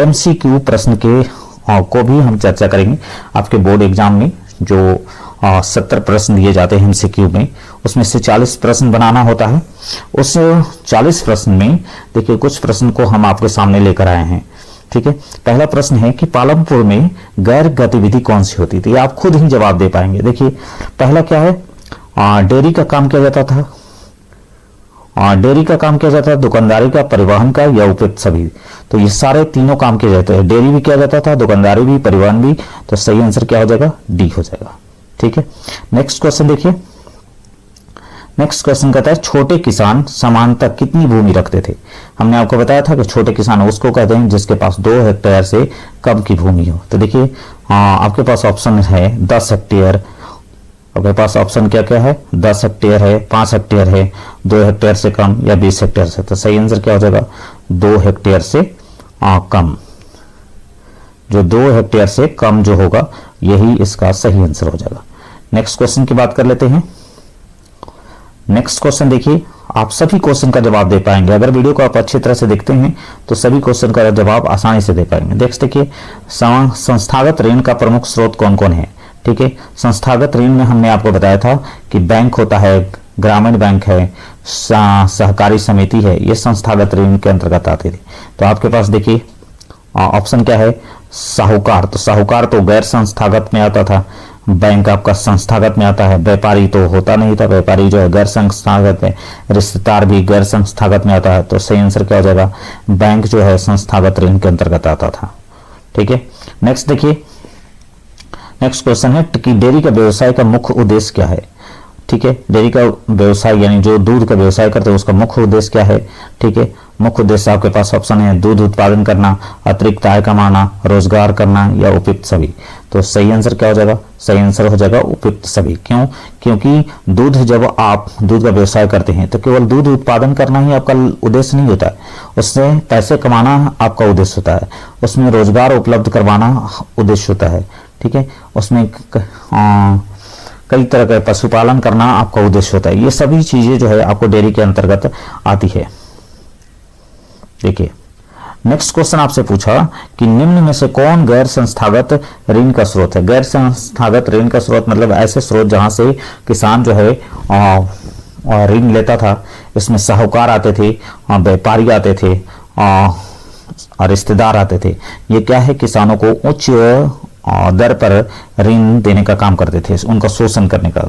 MCQ प्रश्न के को भी हम चर्चा करेंगे। आपके बोर्ड एग्जाम में जो 70 प्रश्न दिए जाते हैं एमसीक्यू में, उसमें से 40 प्रश्न बनाना होता है। उस 40 प्रश्न में देखिए कुछ प्रश्न को हम आपके सामने लेकर आए हैं। ठीक है, पहला प्रश्न है कि पालमपुर में गैर गतिविधि कौन सी होती थी? आप खुद ही जवाब दे पाएंगे। देखिए पहला क्या है, डेयरी का काम किया जाता था, डेयरी का काम किया जाता है, दुकानदारी का, परिवहन का, या उपयुक्त सभी। तो ये सारे तीनों काम किए जाते हैं, डेयरी भी किया जाता था, दुकानदारी भी, परिवहन भी। तो सही आंसर क्या हो जाएगा? डी हो जाएगा। ठीक है, नेक्स्ट क्वेश्चन देखिए। नेक्स्ट क्वेश्चन कहता है छोटे किसान सामान्यतः कितनी भूमि रखते थे? हमने आपको बताया था कि छोटे किसान उसको कहते हैं जिसके पास 2 हेक्टेयर से कम की भूमि हो। तो देखिए आपके पास ऑप्शन है 10 हेक्टेयर, आपके पास ऑप्शन क्या क्या है? 10 हेक्टेयर है, 5 हेक्टेयर है, 2 हेक्टेयर से कम, या 20 हेक्टेयर से। तो सही आंसर क्या हो जाएगा? 2 हेक्टेयर से कम। जो 2 हेक्टेयर से कम जो होगा यही इसका सही आंसर हो जाएगा। नेक्स्ट क्वेश्चन की बात कर लेते हैं। नेक्स्ट क्वेश्चन देखिए, आप सभी क्वेश्चन का जवाब दे पाएंगे। अगर वीडियो को आप अच्छी तरह से देखते हैं तो सभी क्वेश्चन का जवाब आसानी से दे पाएंगे। नेक्स्ट देखिए, संस्थागत ऋण का प्रमुख स्रोत कौन कौन है? ठीक है, संस्थागत ऋण में हमने आपको बताया था कि बैंक होता है, ग्रामीण बैंक है, सहकारी समिति है, ये संस्थागत ऋण के अंतर्गत आते थे। तो आपके पास देखिए ऑप्शन क्या है? साहूकार। तो साहूकार तो गैर संस्थागत में आता था, बैंक आपका संस्थागत में आता है। व्यापारी तो होता नहीं था, व्यापारी जो है गैर संस्थागत है, रिश्तेदार भी गैर संस्थागत में आता है। तो सही आंसर क्या हो जाएगा? बैंक जो है संस्थागत ऋण के अंतर्गत आता था। ठीक है, नेक्स्ट देखिए, नेक्स्ट क्वेश्चन है कि डेयरी का व्यवसाय का मुख्य उद्देश्य क्या है? ठीक है, डेयरी का व्यवसाय यानी जो दूध का व्यवसाय करते हैं उसका मुख्य उद्देश्य क्या है? ठीक है, मुख्य उद्देश्य आपके पास ऑप्शन है दूध उत्पादन करना, अतिरिक्त आय कमाना, रोजगार करना, या उपयुक्त सभी। तो सही आंसर क्या हो जाएगा? सही आंसर हो जाएगा उपयुक्त सभी। क्यों? क्योंकि दूध, जब आप दूध का व्यवसाय करते हैं तो केवल दूध उत्पादन करना ही आपका उद्देश्य नहीं होता है, उससे पैसे कमाना आपका उद्देश्य होता है, उसमें रोजगार उपलब्ध करवाना उद्देश्य होता है। ठीक है, उसमें कई तरह का पशुपालन करना आपका उद्देश्य होता है। ये सभी चीजें जो है आपको डेयरी के अंतर्गत आती है। देखिए नेक्स्ट क्वेश्चन आपसे पूछा कि निम्न में से कौन गैर संस्थागत ऋण का स्रोत है? गैर संस्थागत ऋण का स्रोत मतलब ऐसे स्रोत जहां से किसान जो है ऋण लेता था। इसमें साहूकार आते थे, व्यापारी आते थे, रिश्तेदार आते थे। ये क्या है? किसानों को उच्च दर पर ऋण देने का काम करते थे, उनका शोषण करने का।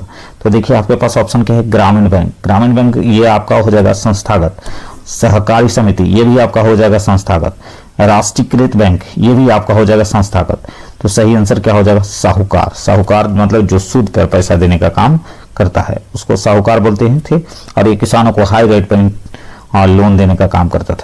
तो देखिए आपके पास ऑप्शन क्या है? ग्रामीण बैंक। ग्रामीण बैंक ये आपका हो जाएगा संस्थागत। सहकारी समिति ये भी आपका हो जाएगा संस्थागत। राष्ट्रीयकृत बैंक ये भी आपका हो जाएगा संस्थागत। तो सही आंसर क्या हो जाएगा? साहूकार। साहूकार मतलब जो सूद पर पैसा देने का काम करता है उसको साहूकार बोलते हैं थे, और ये किसानों को हाई रेट पर लोन देने का काम करता था।